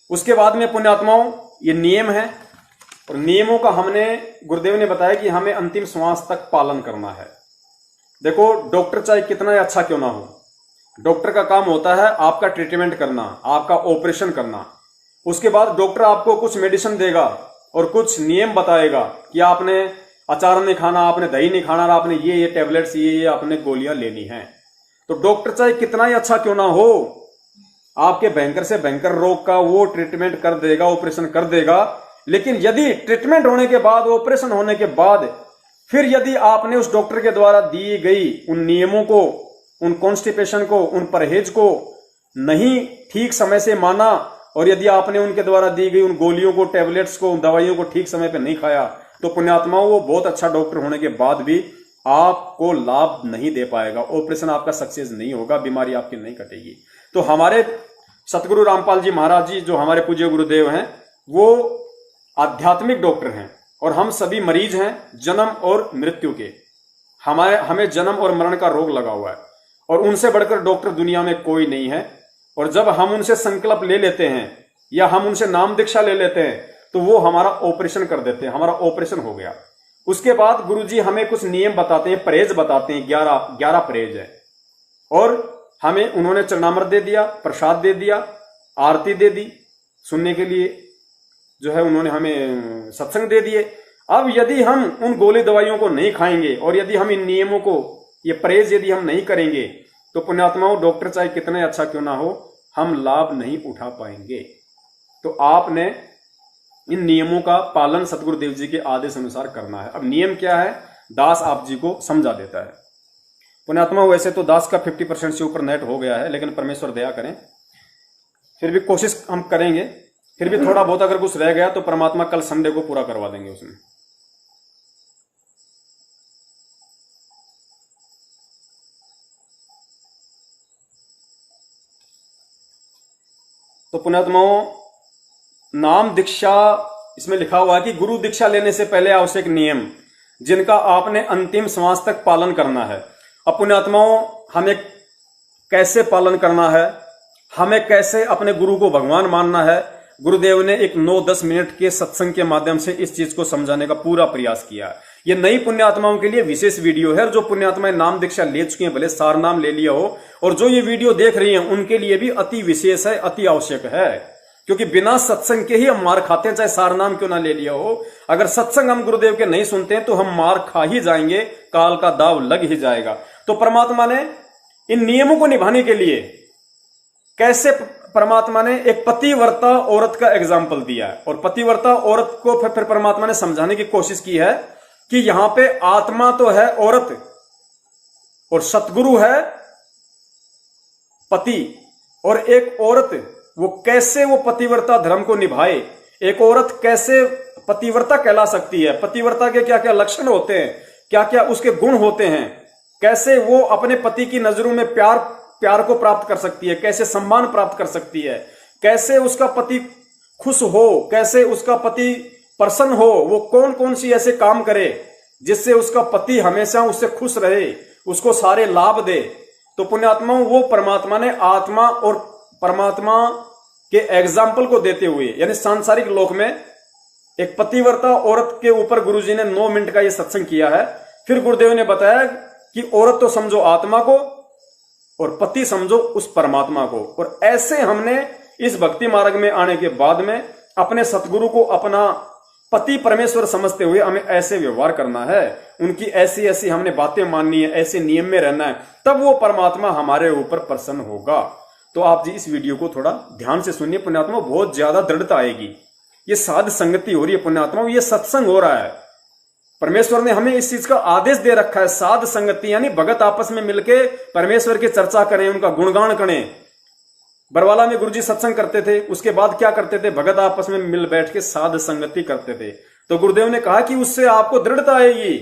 उसके बाद में पुण्यात्माओं ये नियम है, और नियमों का हमने गुरुदेव ने बताया कि हमें अंतिम श्वास तक पालन करना है। देखो डॉक्टर चाहे कितना ही अच्छा क्यों ना हो, डॉक्टर का काम होता है आपका ट्रीटमेंट करना, आपका ऑपरेशन करना। उसके बाद डॉक्टर आपको कुछ मेडिसिन देगा और कुछ नियम बताएगा कि आपने अचार नहीं खाना, आपने दही नहीं खाना, आपने ये टेबलेट्स ये आपने गोलियां लेनी है। तो डॉक्टर चाहे कितना ही अच्छा क्यों ना हो, आपके भयंकर से भयंकर रोग का वो ट्रीटमेंट कर देगा, ऑपरेशन कर देगा। लेकिन यदि ट्रीटमेंट होने के बाद, ऑपरेशन होने के बाद फिर यदि आपने उस डॉक्टर के द्वारा दी गई उन नियमों को, उन कॉन्स्टिपेशन को, उन परहेज को नहीं ठीक समय से माना, और यदि आपने उनके द्वारा दी गई उन गोलियों को, टैबलेट्स को, दवाइयों को ठीक समय पर नहीं खाया, तो पुण्यात्माओं वो बहुत अच्छा डॉक्टर होने के बाद भी आपको लाभ नहीं दे पाएगा, ऑपरेशन आपका सक्सेस नहीं होगा, बीमारी आपकी नहीं कटेगी। तो हमारे सतगुरु रामपाल जी महाराज जी जो हमारे पूज्य गुरुदेव हैं, वो आध्यात्मिक डॉक्टर हैं और हम सभी मरीज हैं जन्म और मृत्यु के। हमें जन्म और मरण का रोग लगा हुआ है, और उनसे बढ़कर डॉक्टर दुनिया में कोई नहीं है। और जब हम उनसे संकल्प ले लेते हैं या हम उनसे नाम दीक्षा ले लेते हैं, तो वो हमारा ऑपरेशन कर देते हैं, हमारा ऑपरेशन हो गया। उसके बाद गुरुजी हमें कुछ नियम बताते हैं, परहेज बताते हैं, 11 परहेज है, और हमें उन्होंने चरणामृत दे दिया, प्रसाद दे दिया, आरती दे दी, सुनने के लिए जो है उन्होंने हमें सत्संग दे दिए। अब यदि हम उन गोली दवाइयों को नहीं खाएंगे और यदि हम इन नियमों को, ये परहेज यदि हम नहीं करेंगे, तो पुण्यात्माओं डॉक्टर चाहे कितने अच्छा क्यों ना हो, हम लाभ नहीं उठा पाएंगे। तो आपने इन नियमों का पालन सतगुरुदेव जी के आदेश अनुसार करना है। अब नियम क्या है, दास आप जी को समझा देता है। पुण्यात्मा वैसे तो दास का 50% से ऊपर नेट हो गया है, लेकिन परमेश्वर दया करें, फिर भी कोशिश हम करेंगे। फिर भी थोड़ा बहुत अगर कुछ रह गया तो परमात्मा कल संडे को पूरा करवा देंगे उसमें। तो पुण्यात्माओं नाम दीक्षा इसमें लिखा हुआ है कि गुरु दीक्षा लेने से पहले आवश्यक नियम जिनका आपने अंतिम श्वास तक पालन करना है। अब पुण्यात्माओं हमें कैसे पालन करना है, हमें कैसे अपने गुरु को भगवान मानना है, गुरुदेव ने एक 9-10 मिनट के सत्संग के माध्यम से इस चीज को समझाने का पूरा प्रयास किया। ये नई पुण्यात्माओं के लिए विशेष वीडियो है। जो पुण्यात्माएं नाम दीक्षा ले चुके हैं, भले सार नाम ले लिया हो, और जो ये वीडियो देख रही हैं उनके लिए भी अति विशेष है, अति आवश्यक है। क्योंकि बिना सत्संग के ही हम मार खाते हैं, चाहे सार नाम क्यों ना ले लिया हो। अगर सत्संग हम गुरुदेव के नहीं सुनते हैं तो हम मार खा ही जाएंगे, काल का दाव लग ही जाएगा। तो परमात्मा ने इन नियमों को निभाने के लिए कैसे, परमात्मा ने एक पतिव्रता औरत का एग्जाम्पल दिया है, और पतिव्रता औरत को फिर परमात्मा ने समझाने की कोशिश की है कि यहां पे आत्मा तो है औरत और सतगुरु है पति, और एक औरत वो कैसे वो पतिव्रता धर्म को निभाए, एक औरत कैसे पतिव्रता कहला सकती है, पतिव्रता के क्या क्या लक्षण होते हैं, क्या क्या उसके गुण होते हैं, कैसे वो अपने पति की नजरों में प्यार को प्राप्त कर सकती है, कैसे सम्मान प्राप्त कर सकती है, कैसे उसका पति खुश हो, कैसे उसका पति प्रसन्न हो, वो कौन कौन सी ऐसे काम करे जिससे उसका पति हमेशा उससे खुश रहे, उसको सारे लाभ दे। तो पुण्यात्माओं वो परमात्मा ने आत्मा और परमात्मा के एग्जाम्पल को देते हुए, यानी सांसारिक लोक में एक पतिव्रता औरत के ऊपर गुरुजी ने 9 मिनट का ये सत्संग किया है। फिर गुरुदेव ने बताया कि औरत तो समझो आत्मा को और पति समझो उस परमात्मा को। और ऐसे हमने इस भक्ति मार्ग में आने के बाद में अपने सतगुरु को अपना पति परमेश्वर समझते हुए हमें ऐसे व्यवहार करना है, उनकी ऐसी ऐसी हमने बातें माननी है, ऐसे नियम में रहना है, तब वो परमात्मा हमारे ऊपर प्रसन्न होगा। तो आप जी इस वीडियो को थोड़ा ध्यान से सुनिए पुण्यात्मा, बहुत ज्यादा दृढ़ता आएगी। ये साध संगति हो रही है पुण्यात्मा, ये सत्संग हो रहा है। परमेश्वर ने हमें इस चीज का आदेश दे रखा है, साध संगति, यानी भगत आपस में मिलके परमेश्वर की चर्चा करें, उनका गुणगान करें। बरवाला में गुरुजी सत्संग करते थे, उसके बाद क्या करते थे, भगत आपस में मिल बैठ के साध संगति करते थे। तो गुरुदेव ने कहा कि उससे आपको दृढ़ता आएगी।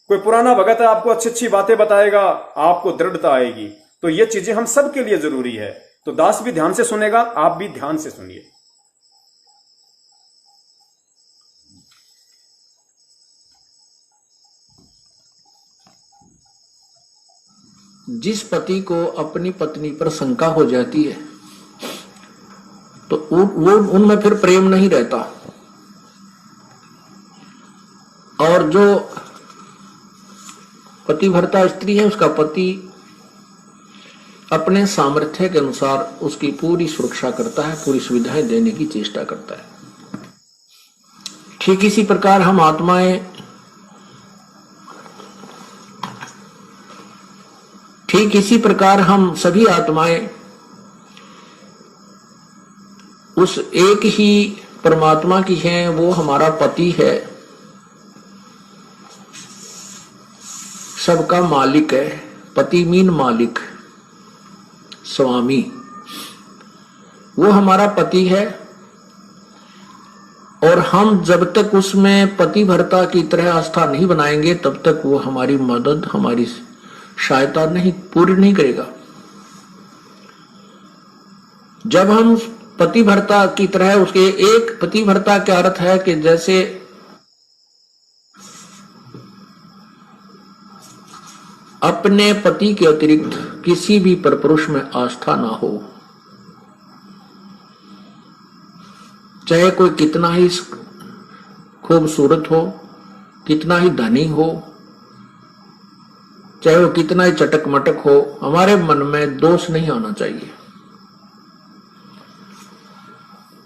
कोई पुराना भगत है आपको अच्छी अच्छी बातें बताएगा, आपको दृढ़ता आएगी। तो ये चीजें हम सबके लिए जरूरी है। तो दास भी ध्यान से सुनेगा, आप भी ध्यान से सुनिए। जिस पति को अपनी पत्नी पर शंका हो जाती है तो वो उनमें फिर प्रेम नहीं रहता। और जो पतिव्रता स्त्री है, उसका पति अपने सामर्थ्य के अनुसार उसकी पूरी सुरक्षा करता है, पूरी सुविधाएं देने की चेष्टा करता है। ठीक इसी प्रकार हम आत्माएं, ठीक इसी प्रकार हम सभी आत्माएं उस एक ही परमात्मा की हैं, वो हमारा पति है, सबका मालिक है। पति मीन मालिक, स्वामी, वो हमारा पति है। और हम जब तक उसमें पतिव्रता की तरह आस्था नहीं बनाएंगे, तब तक वो हमारी मदद, हमारी सहायता नहीं पूरी नहीं करेगा। जब हम पतिव्रता की तरह उसके, एक पतिव्रता का अर्थ है कि जैसे अपने पति के अतिरिक्त किसी भी परपुरुष में आस्था ना हो, चाहे कोई कितना ही खूबसूरत हो, कितना ही धनी हो, चाहे वो कितना ही चटक मटक हो, हमारे मन में दोष नहीं आना चाहिए।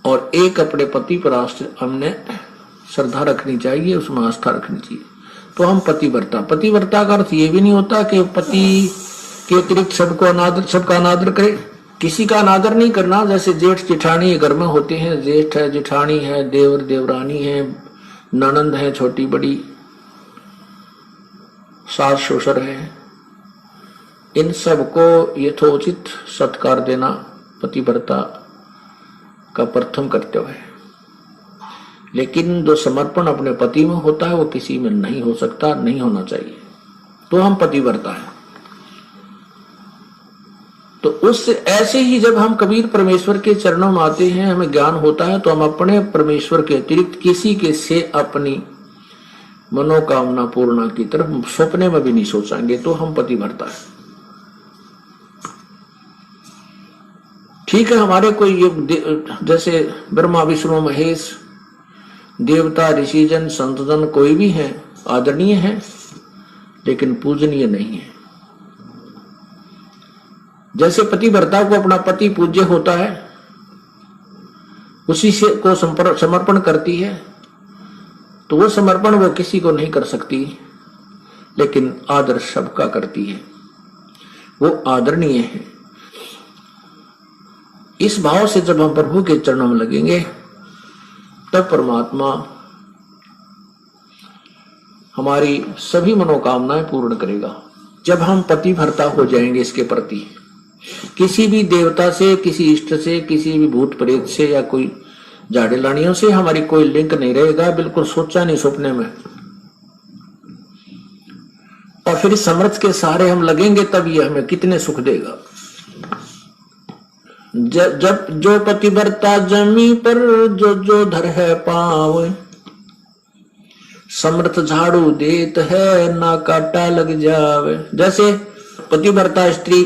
और एक अपने पति पर हमने श्रद्धा रखनी चाहिए, उसमें आस्था रखनी चाहिए। तो हम पतिव्रता, पतिव्रता का अर्थ ये भी नहीं होता कि पति के अतिरिक्त सबका अनादर करे। किसी का अनादर नहीं करना। जैसे जेठ जेठानी घर में होते हैं, जेठ है, जेठानी है, देवर देवरानी है, ननंद है, छोटी बड़ी, सास ससुर है, इन सबको यथोचित सत्कार देना पतिव्रता का प्रथम कर्तव्य है। लेकिन जो समर्पण अपने पति में होता है वो किसी में नहीं हो सकता, नहीं होना चाहिए। तो हम पतिव्रता है। तो उस ऐसे ही जब हम कबीर परमेश्वर के चरणों में आते हैं, हमें ज्ञान होता है, तो हम अपने परमेश्वर के अतिरिक्त किसी के से अपनी मनोकामना पूर्णा की तरफ सपने में भी नहीं सोचेंगे, तो हम पतिव्रता है। ठीक है, हमारे कोई जैसे ब्रह्मा विष्णु महेश, देवता ऋषिजन संतजन कोई भी है, आदरणीय है, लेकिन पूजनीय नहीं है। जैसे पतिव्रता को अपना पति पूज्य होता है, उसी से को समर्पण करती है, तो वो समर्पण वो किसी को नहीं कर सकती, लेकिन आदर सबका करती है, वो आदरणीय है। इस भाव से जब हम प्रभु के चरणों में लगेंगे, तब परमात्मा हमारी सभी मनोकामनाएं पूर्ण करेगा। जब हम पतिव्रता हो जाएंगे इसके प्रति, किसी भी देवता से, किसी इष्ट से, किसी भी भूत प्रेत से या कोई झाड़े लानियों से हमारी कोई लिंक नहीं रहेगा, बिल्कुल सोचा नहीं सपने में। और फिर इस समर्थ के सहारे हम लगेंगे, तब ये हमें कितने सुख देगा। जब जो पतिव्रता जमी पर जो जो धर है पाव, समर्थ झाड़ू देत है ना काटा लग जावे। जैसे पतिव्रता स्त्री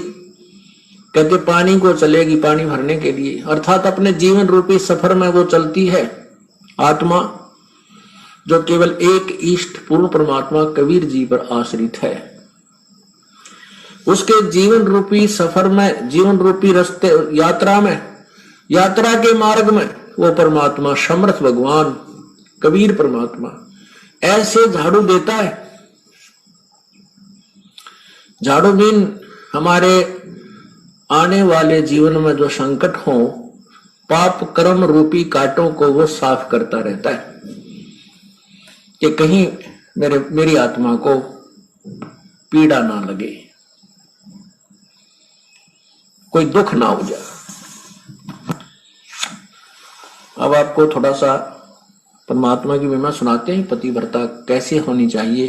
कहते पानी को चलेगी पानी भरने के लिए, अर्थात अपने जीवन रूपी सफर में वो चलती है। आत्मा जो केवल एक इष्ट पूर्ण परमात्मा कबीर जी पर आश्रित है, उसके जीवन रूपी सफर में, जीवन रूपी रास्ते, यात्रा में, यात्रा के मार्ग में वो परमात्मा समर्थ भगवान कबीर परमात्मा ऐसे झाड़ू देता है। झाड़ू बिन हमारे आने वाले जीवन में जो संकट हो, पाप कर्म रूपी कांटों को वो साफ करता रहता है कि कहीं मेरी आत्मा को पीड़ा ना लगे, कोई दुख ना हो जाए। अब आपको थोड़ा सा परमात्मा की महिमा सुनाते हैं, पतिव्रता कैसे होनी चाहिए,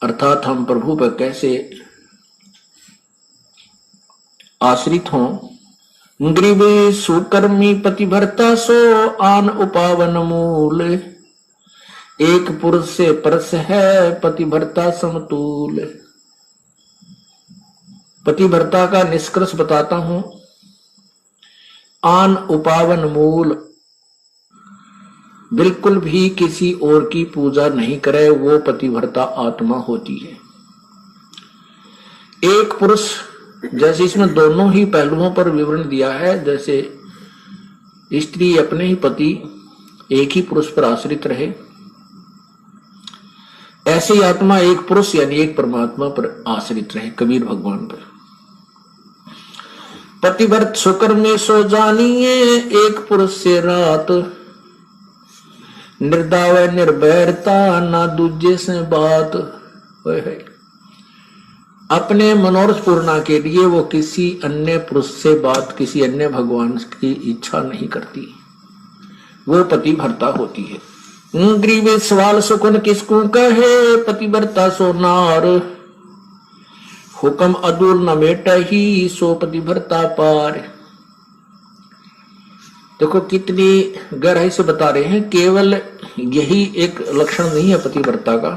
अर्थात हम प्रभु पर कैसे आश्रित हों। ग्रीव सुकर्मी पतिव्रता सो आन उपावन मूल, एक पुरुष से परस है पतिव्रता समतूल। पतिव्रता का निष्कर्ष बताता हूं आन उपावन मूल, बिल्कुल भी किसी और की पूजा नहीं करे, वो पतिव्रता आत्मा होती है। एक पुरुष, जैसे इसमें दोनों ही पहलुओं पर विवरण दिया है, जैसे स्त्री अपने ही पति एक ही पुरुष पर आश्रित रहे, ऐसे ही आत्मा एक पुरुष यानी एक परमात्मा पर आश्रित रहे, कबीर भगवान पर। पतिव्रत शुक्र में सो जानिए, एक पुरुष से रात, निर्दाव निर्भरता ना दूजे से बात। अपने मनोरथ पूर्णा के लिए वो किसी अन्य पुरुष से बात, किसी अन्य भगवान की इच्छा नहीं करती, वो पतिव्रता होती है। गरीब सवाल सुकुन किसको कहे, पतिव्रता सो नार, हुक्म अदूर न मेटा ही, सो पतिव्रता पार। देखो कितनी गहराई से बता रहे हैं, केवल यही एक लक्षण नहीं है पतिव्रता का।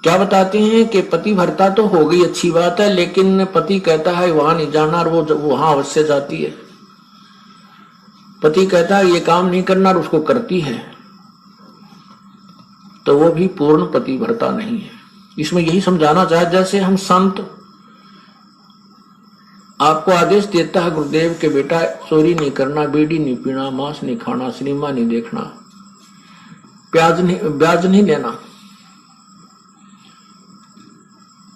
क्या बताते हैं कि पतिव्रता तो हो गई, अच्छी बात है, लेकिन पति कहता है वहां नहीं जाना और वो वहां अवश्य जाती है। पति कहता है ये काम नहीं करना और उसको करती है, तो वो भी पूर्ण पतिव्रता नहीं है। इसमें यही समझाना चाहे, जैसे हम संत आपको आदेश देता है गुरुदेव के बेटा चोरी नहीं करना, बीड़ी नहीं पीना, मांस नहीं खाना, सिनेमा नहीं देखना, ब्याज नहीं लेना,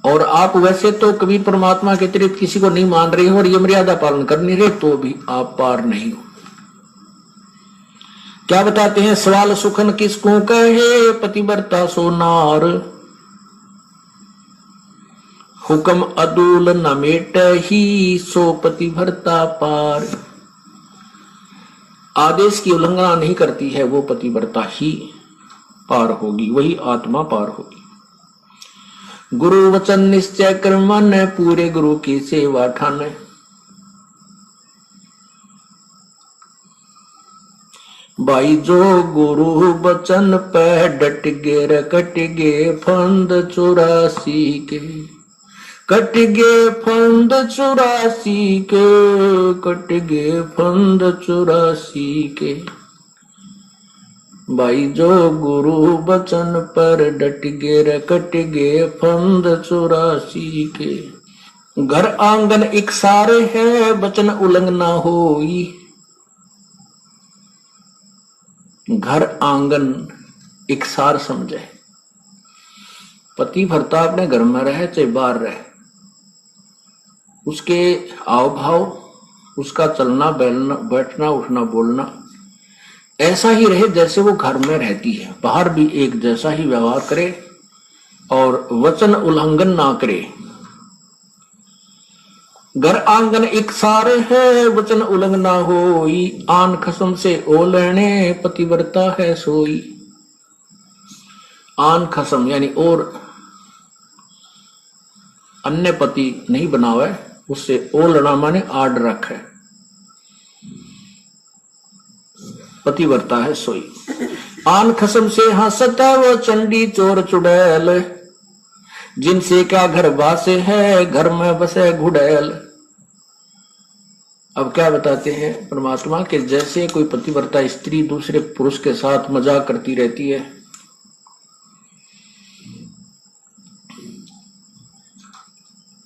और आप वैसे तो कबीर परमात्मा के अतिरिक्त किसी को नहीं मान रहे हो और ये मर्यादा पालन कर नहीं रहे, तो भी आप पार नहीं हो। क्या बताते हैं, सवाल सुखन किसको कहे, पतिव्रता सो नार, हुक्म अदूल न मेट ही, सो पतिव्रता पार। आदेश की उल्लंघना नहीं करती है, वो पतिव्रता ही पार होगी, वही आत्मा पार होगी। गुरु वचन निश्चय कर मन, पूरे गुरु की सेवा ठान। भाई जो गुरु बचन पे डट गे, कट गे फंद 84 के, कट गे फंद 84 के, कट गे फंद 84 के। भाई जो गुरु बचन पर डट गे, कट गे फंद 84 के। घर आंगन इकसार है, बचन उल्लंघना होई। घर आंगन इकसार समझे, पतिव्रता अपने घर में रहे चाहे बाहर रहे, उसके हाव भाव, उसका चलना बैठना उठना बोलना ऐसा ही रहे जैसे वो घर में रहती है, बाहर भी एक जैसा ही व्यवहार करे और वचन उल्लंघन ना करे। घर आंगन इकसार है, वचन उल्लंघना होई। आन खसम से ओलने, पतिव्रता है सोई। आन खसम यानी और अन्य पति नहीं बनावे, उससे ओलना माने आड रखे, पतिव्रता है सोई। आन खसम से हंसत वो चंडी चोर चुड़ैल, जिनसे क्या घर बासे है, घर में बसे घुड़ैल। अब क्या बताते हैं परमात्मा के, जैसे कोई पतिव्रता स्त्री दूसरे पुरुष के साथ मजाक करती रहती है,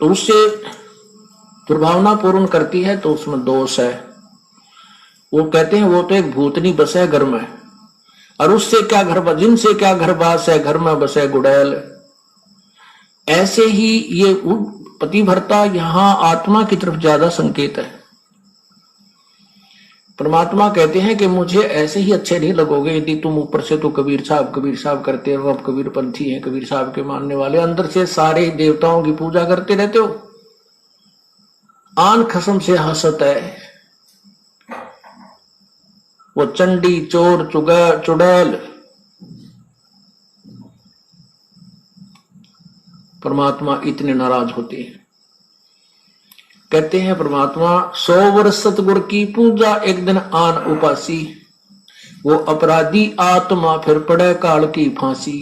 तो उससे दुर्भावना पूर्ण करती है, तो उसमें दोष है। वो कहते हैं वो तो एक भूतनी बसे घर में, और उससे क्या घर, जिनसे क्या घर बास है, घर में बसे गुड़ैल। ऐसे ही ये पतिव्रता यहाँ आत्मा की तरफ ज्यादा संकेत है। परमात्मा कहते हैं कि मुझे ऐसे ही अच्छे नहीं लगोगे यदि तुम ऊपर से तो कबीर साहब करते हो, अब कबीर पंथी हैं, कबीर साहब के मानने वाले, अंदर से सारे देवताओं की पूजा करते रहते हो। आन खसम से हंसत है वो चंडी चोर चुड़ैल। परमात्मा इतने नाराज होते हैं। कहते हैं परमात्मा 100 वर्ष सतगुर की पूजा, एक दिन आन उपासी। वो अपराधी आत्मा फिर पड़े काल की फांसी।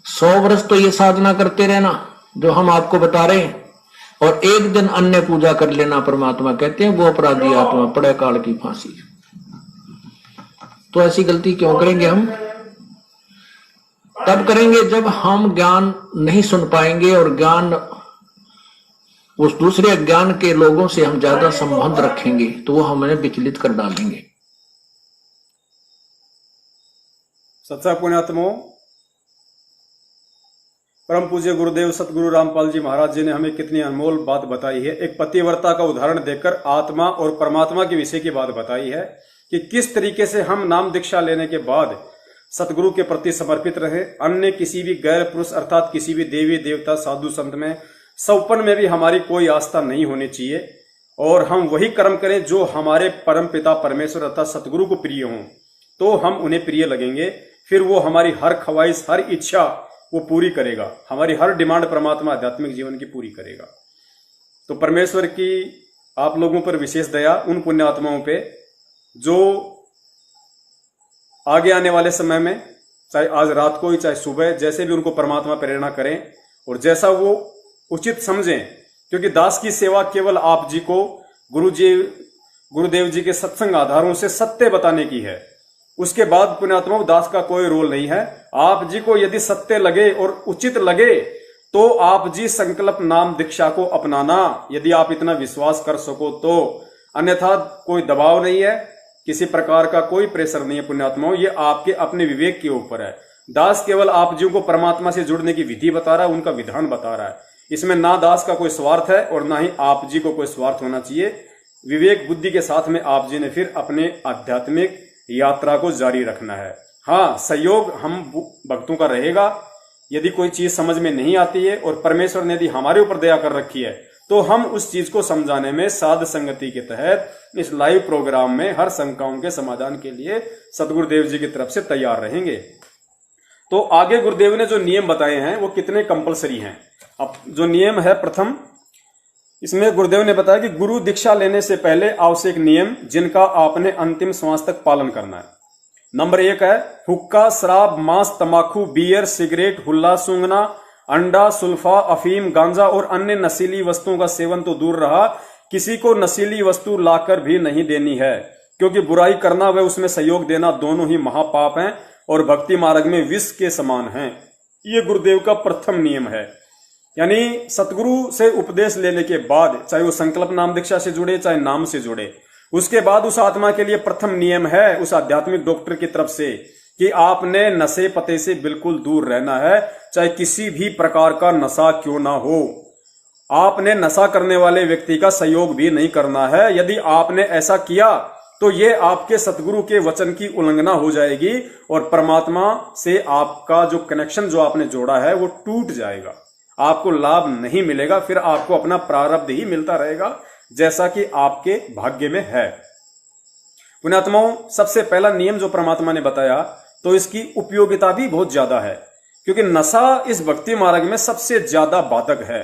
100 वर्ष तो ये साधना करते रहना जो हम आपको बता रहे हैं, और एक दिन अन्य पूजा कर लेना परमात्मा कहते हैं वो अपराधी आत्मा पड़े काल की फांसी। तो ऐसी गलती क्यों करेंगे हम? तब करेंगे जब हम ज्ञान नहीं सुन पाएंगे और ज्ञान उस दूसरे ज्ञान के लोगों से हम ज्यादा संबंध रखेंगे तो वो हमें विचलित कर डालेंगे। सच्चा पुण्यात्मों, परम पूज्य गुरुदेव सतगुरु रामपाल जी महाराज जी ने हमें कितनी अनमोल बात बताई है। एक पतिव्रता का उदाहरण देकर आत्मा और परमात्मा के विषय की बात बताई है कि किस तरीके से हम नाम दीक्षा लेने के बाद सतगुरु के प्रति समर्पित रहे। अन्य किसी भी गैर पुरुष अर्थात किसी भी देवी देवता साधु संत में सौपन में भी हमारी कोई आस्था नहीं होनी चाहिए और हम वही कर्म करें जो हमारे परम पिता परमेश्वर अर्थात सतगुरु को प्रिय हों, तो हम उन्हें प्रिय लगेंगे। फिर वो हमारी हर ख्वाहिश हर इच्छा वो पूरी करेगा, हमारी हर डिमांड परमात्मा आध्यात्मिक जीवन की पूरी करेगा। तो परमेश्वर की आप लोगों पर विशेष दया, उन पुण्यात्माओं पे जो आगे आने वाले समय में चाहे आज रात को ही चाहे सुबह जैसे भी उनको परमात्मा प्रेरणा करें और जैसा वो उचित समझें, क्योंकि दास की सेवा केवल आप जी को गुरुदेव जी के सत्संग आधारों से सत्य बताने की है। उसके बाद पुण्यात्माओं दास का कोई रोल नहीं है। आप जी को यदि सत्य लगे और उचित लगे तो आप जी संकल्प नाम दीक्षा को अपनाना, यदि आप इतना विश्वास कर सको तो। अन्यथा कोई दबाव नहीं है, किसी प्रकार का कोई प्रेशर नहीं है पुण्यात्माओं, ये आपके अपने विवेक के ऊपर है। दास केवल आप जी को परमात्मा से जुड़ने की विधि बता रहा है, उनका विधान बता रहा है। इसमें ना दास का कोई स्वार्थ है और ना ही आप जी को कोई स्वार्थ होना चाहिए। विवेक बुद्धि के साथ में आप जी ने फिर अपने आध्यात्मिक यात्रा को जारी रखना है। हाँ, सहयोग हम भक्तों का रहेगा। यदि कोई चीज समझ में नहीं आती है और परमेश्वर ने यदि हमारे ऊपर दया कर रखी है तो हम उस चीज को समझाने में साध संगति के तहत इस लाइव प्रोग्राम में हर शंकाओं के समाधान के लिए सतगुरुदेव जी की तरफ से तैयार रहेंगे। तो आगे गुरुदेव ने जो नियम बताए हैं वो कितने कंपलसरी हैं। अब जो नियम है प्रथम, इसमें गुरुदेव ने बताया कि गुरु दीक्षा लेने से पहले आवश्यक नियम जिनका आपने अंतिम श्वास तक पालन करना है। नंबर 1 है हुक्का, शराब, मांस, तंबाकू, बियर, सिगरेट, हुल्ला सूंघना, अंडा, सुल्फा, अफीम, गांजा और अन्य नशीली वस्तुओं का सेवन तो दूर रहा, किसी को नशीली वस्तु लाकर भी नहीं देनी है, क्योंकि बुराई करना व उसमें सहयोग देना दोनों ही महापाप हैं और भक्ति मार्ग में विष के समान हैं। ये गुरुदेव का प्रथम नियम है। यानी सतगुरु से उपदेश लेने के बाद, चाहे वो संकल्प नाम दीक्षा से जुड़े चाहे नाम से जुड़े, उसके बाद उस आत्मा के लिए प्रथम नियम है उस आध्यात्मिक डॉक्टर की तरफ से कि आपने नशे पते से बिल्कुल दूर रहना है, चाहे किसी भी प्रकार का नशा क्यों ना हो। आपने नशा करने वाले व्यक्ति का सहयोग भी नहीं करना है। यदि आपने ऐसा किया तो ये आपके सतगुरु के वचन की उल्लंघना हो जाएगी और परमात्मा से आपका जो कनेक्शन जो आपने जोड़ा है वो टूट जाएगा, आपको लाभ नहीं मिलेगा। फिर आपको अपना प्रारब्ध ही मिलता रहेगा जैसा कि आपके भाग्य में है। पुण्यात्माओं, सबसे पहला नियम जो परमात्मा ने बताया तो इसकी उपयोगिता भी बहुत ज्यादा है, क्योंकि नशा इस भक्ति मार्ग में सबसे ज्यादा बाधक है।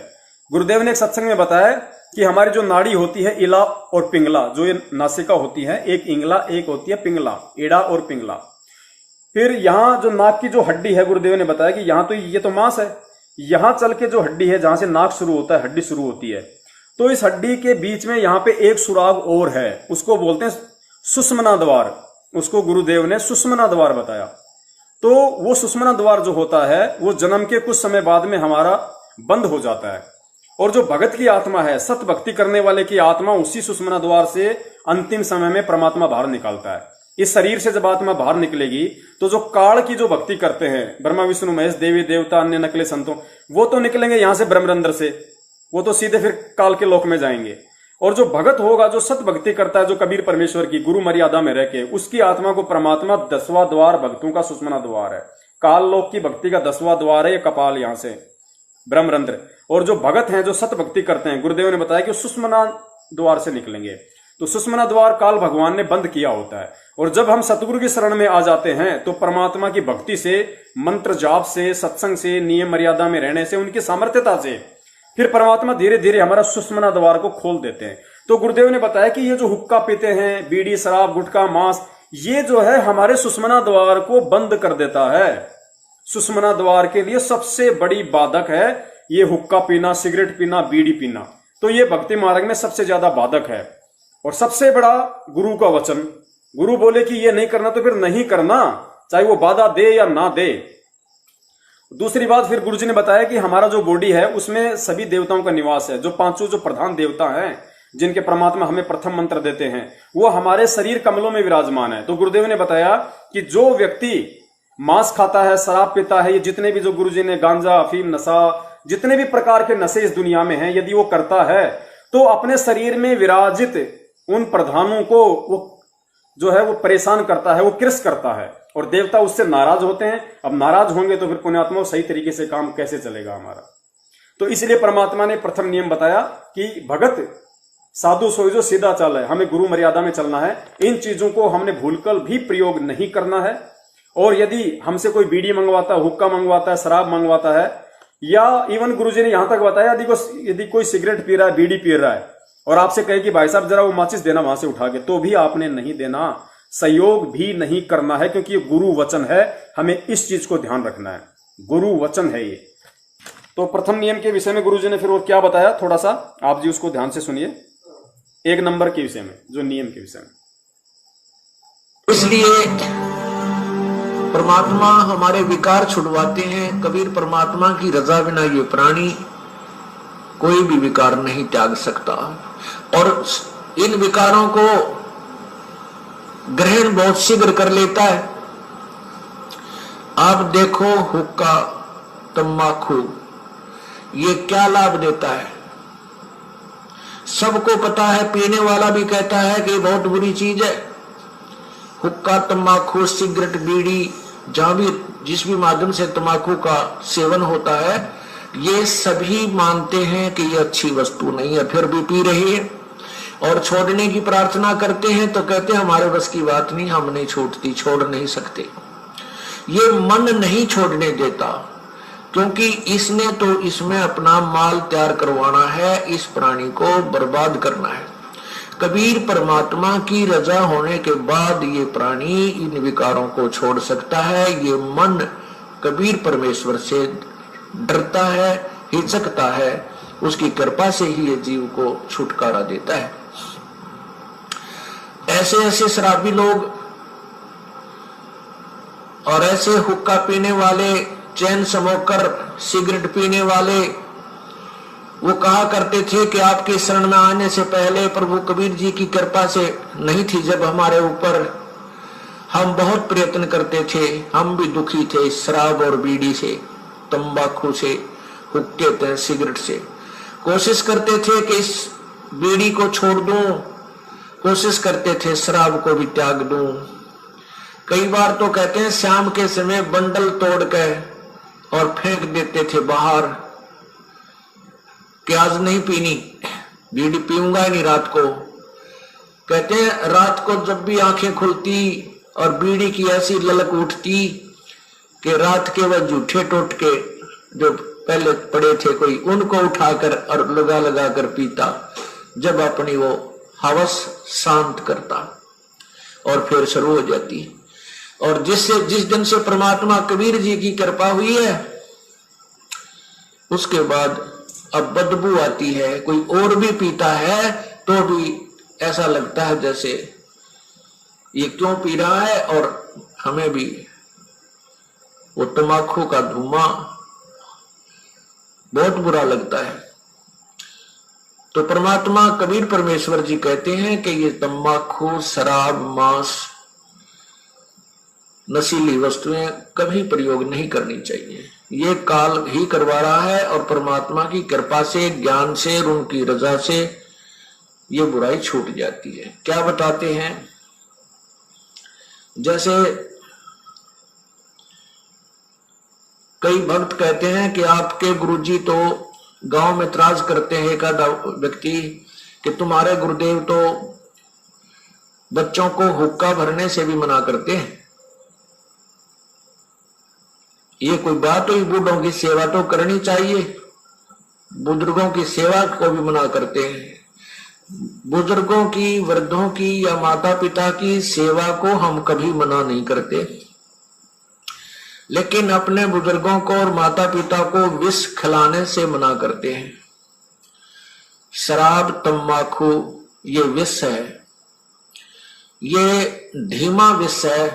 गुरुदेव ने एक सत्संग में बताया कि हमारी जो नाड़ी होती है इला और पिंगला, जो ये नासिका होती है, एक इंगला एक होती है पिंगला, एड़ा और पिंगला। फिर यहां जो नाक की जो हड्डी है, गुरुदेव ने बताया कि यहां तो ये तो मांस है, यहां चल के जो हड्डी है जहां से नाक शुरू होता है हड्डी शुरू होती है, तो इस हड्डी के बीच में यहां पे एक सुराग और है, उसको बोलते हैं सुषुम्ना द्वार। उसको गुरुदेव ने सुषुम्ना द्वार बताया। तो वो सुषुम्ना द्वार जो होता है वो जन्म के कुछ समय बाद में हमारा बंद हो जाता है, और जो भगत की आत्मा है, सत भक्ति करने वाले की आत्मा, उसी सुषुम्ना द्वार से अंतिम समय में परमात्मा बाहर निकालता है। इस शरीर से जब आत्मा बाहर निकलेगी तो जो काल की जो भक्ति करते हैं, ब्रह्मा विष्णु महेश देवी देवता अन्य नकले संतों, वो तो निकलेंगे यहां से ब्रह्मरंध्र से, वो तो सीधे फिर काल के लोक में जाएंगे। और जो भगत होगा, जो सत भक्ति करता है, जो कबीर परमेश्वर की गुरु मर्यादा में रह के, उसकी आत्मा को परमात्मा 10वां द्वार भक्तों का सुषुम्ना द्वार है। काल लोक की भक्ति का 10वां द्वार है ये कपाल, यहां से ब्रह्मरंध्र। और जो भगत हैं, जो सत भक्ति करते हैं, गुरुदेव ने बताया कि सुषुम्ना द्वार से निकलेंगे। तो सुषुम्ना द्वार काल भगवान ने बंद किया होता है, और जब हम सतगुरु की शरण में आ जाते हैं तो परमात्मा की भक्ति से, मंत्र जाप से, सत्संग से, नियम मर्यादा में रहने से, उनकी सामर्थ्यता से फिर परमात्मा धीरे धीरे हमारा सुषुम्ना द्वार को खोल देते हैं। तो गुरुदेव ने बताया कि ये जो हुक्का पीते हैं, बीड़ी, शराब, गुटखा, मांस, ये जो है हमारे सुषुम्ना द्वार को बंद कर देता है। सुषुम्ना द्वार के लिए सबसे बड़ी बाधक है ये हुक्का पीना, सिगरेट पीना, बीड़ी पीना। तो ये भक्ति मार्ग में सबसे ज्यादा बाधक है। और सबसे बड़ा गुरु का वचन, गुरु बोले कि ये नहीं करना तो फिर नहीं करना, चाहे वो बाधा दे या ना दे। दूसरी बात फिर गुरुजी ने बताया कि हमारा जो बॉडी है उसमें सभी देवताओं का निवास है। जो पांचों जो प्रधान देवता हैं जिनके परमात्मा हमें प्रथम मंत्र देते हैं वो हमारे शरीर कमलों में विराजमान है। तो गुरुदेव ने बताया कि जो व्यक्ति मांस खाता है, शराब पीता है, ये जितने भी जो गुरुजी ने गांजा, अफीम, नशा, जितने भी प्रकार के नशे इस दुनिया में हैं, यदि वो करता है तो अपने शरीर में विराजित उन प्रधानों को वो जो है वो परेशान करता है, वो कृष करता है और देवता उससे नाराज होते हैं। अब नाराज होंगे तो फिर पुण्यात्मा सही तरीके से काम कैसे चलेगा हमारा। तो इसलिए परमात्मा ने प्रथम नियम बताया कि भगत साधु सोई जो सीधा चाल है, हमें गुरु मर्यादा में चलना है। इन चीजों को हमने भूलकर भी प्रयोग नहीं करना है। और यदि हमसे कोई बीड़ी मंगवाता है, हुक्का मंगवाता है, शराब मंगवाता है, या इवन गुरुजी ने यहां तक बताया यदि कोई सिगरेट पी रहा है, बीड़ी पी रहा है और आपसे कहे कि भाई साहब जरा वो माचिस देना वहां से उठा के, तो भी आपने नहीं देना, सहयोग भी नहीं करना है, क्योंकि ये गुरु वचन है। हमें इस चीज को ध्यान रखना है, गुरु वचन है ये। तो प्रथम नियम के विषय में गुरुजी ने फिर और क्या बताया, थोड़ा सा आप जी उसको ध्यान से सुनिए। एक नंबर के विषय में, जो नियम के विषय में, इसलिए परमात्मा हमारे विकार छुड़वाते हैं। कबीर परमात्मा की रजा बिना ये प्राणी कोई भी विकार नहीं त्याग सकता और इन विकारों को ग्रहण बहुत शीघ्र कर लेता है। आप देखो हुक्का, तंबाकू, ये क्या लाभ देता है, सबको पता है, पीने वाला भी कहता है कि बहुत बुरी चीज है। हुक्का, तंबाकू, सिगरेट, बीड़ी, जहां भी जिस भी माध्यम से तंबाकू का सेवन होता है, ये सभी मानते हैं कि ये अच्छी वस्तु नहीं है, फिर भी पी रही है और छोड़ने की प्रार्थना करते हैं तो कहते हैं हमारे बस की बात नहीं, हम नहीं छूटती, छोड़ नहीं सकते। ये मन नहीं छोड़ने देता क्योंकि इसने तो इसमें अपना माल तैयार करवाना है, इस प्राणी को बर्बाद करना है। कबीर परमात्मा की रजा होने के बाद ये प्राणी इन विकारों को छोड़ सकता है। ये मन कबीर परमेश्वर से डरता है, हिचकता है, उसकी कृपा से ही ये जीव को छुटकारा देता है। ऐसे ऐसे शराबी लोग और ऐसे हुक्का पीने वाले, चैन स्मोकर, सिगरेट पीने वाले, वो कहा करते थे कि आपके शरण में आने से पहले प्रभु कबीर जी की कृपा से नहीं थी जब हमारे ऊपर, हम बहुत प्रयत्न करते थे, हम भी दुखी थे शराब और बीड़ी से, तंबाकू से, हुक्के से, सिगरेट से। कोशिश करते थे कि इस बीड़ी को छोड़ दूं, कोशिश करते थे शराब को भी त्याग दूं। कई बार तो कहते हैं शाम के समय बंडल तोड़ के और फेंक देते थे बाहर कि आज नहीं पीनी, बीड़ी पीऊंगा ही नहीं रात को। कहते हैं रात को जब भी आंखें खुलती और बीड़ी की ऐसी ललक उठती कि रात के वह जूठे टोटके जो पहले पड़े थे कोई, उनको उठाकर और लगा लगा कर पीता, जब अपनी वो हवस शांत करता और फिर शुरू हो जाती। और जिस दिन से परमात्मा कबीर जी की कृपा हुई है उसके बाद अब बदबू आती है। कोई और भी पीता है तो भी ऐसा लगता है जैसे ये क्यों पी रहा है, और हमें भी वो तंबाकू का धुआं बहुत बुरा लगता है। तो परमात्मा कबीर परमेश्वर जी कहते हैं कि ये तंबाकू, शराब, मांस, नशीली वस्तुएं कभी प्रयोग नहीं करनी चाहिए। ये काल ही करवा रहा है और परमात्मा की कृपा से, ज्ञान से और उनकी रजा से ये बुराई छूट जाती है। क्या बताते हैं, जैसे कई भक्त कहते हैं कि आपके गुरुजी तो गांव में त्राज करते हैं, एक आधा व्यक्ति, कि तुम्हारे गुरुदेव तो बच्चों को हुक्का भरने से भी मना करते हैं। ये कोई बात हुई? बूढ़ों की सेवा तो करनी चाहिए, बुजुर्गों की सेवा को भी मना करते हैं। बुजुर्गों की, वृद्धों की या माता पिता की सेवा को हम कभी मना नहीं करते, लेकिन अपने बुजुर्गों को और माता पिता को विष खिलाने से मना करते हैं। शराब तंबाकू ये विष है, ये धीमा विष है।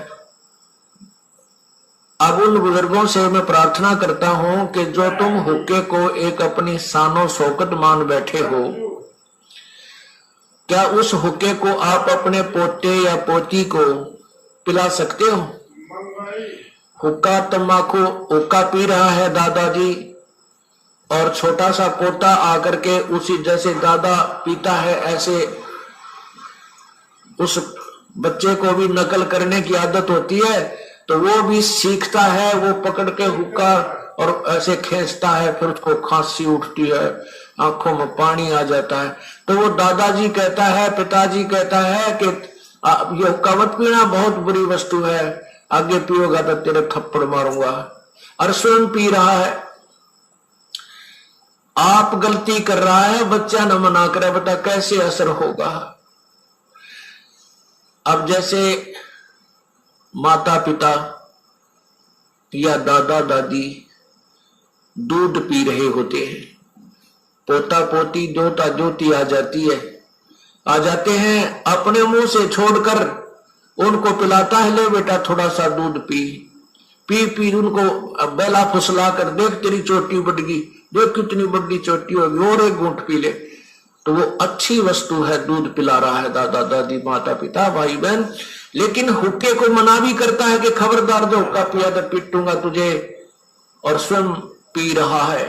अब उन बुजुर्गों से मैं प्रार्थना करता हूं कि जो तुम हुक्के को एक अपनी शानो शौकत मान बैठे हो, क्या उस हुक्के को आप अपने पोते या पोती को पिला सकते हो? हुक्का तंबाकू हुक्का पी रहा है दादाजी, और छोटा सा पोता आकर के उसी जैसे दादा पीता है ऐसे उस बच्चे को भी नकल करने की आदत होती है, तो वो भी सीखता है, वो पकड़ के हुक्का और ऐसे खींचता है, फिर उसको खांसी उठती है, आंखों में पानी आ जाता है। तो वो दादाजी कहता है, पिताजी कहता है कि ये हुक्का मत पीना, बहुत बुरी वस्तु है, आगे पियोगा तो तेरे थप्पड़ मारूंगा। और स्वयं पी रहा है, आप गलती कर रहा है, बच्चा न मना करे, बता कैसे असर होगा। अब जैसे माता पिता या दादा दादी दूध पी रहे होते हैं, पोता पोती दोता दोती आ जाते हैं, अपने मुंह से छोड़कर उनको पिलाता है, ले बेटा थोड़ा सा दूध पी पी उनको बेला फुसला कर, देख तेरी चोटी बढ़ गई, देख कितनी बड़ी चोटी होगी, और एक घूंट पी ले। तो वो अच्छी वस्तु है, दूध पिला रहा है दादा दादी माता पिता भाई बहन। लेकिन हुक्के को मना भी करता है कि खबरदार जो हुक्का पिया तो पीटूंगा तुझे, और स्वयं पी रहा है।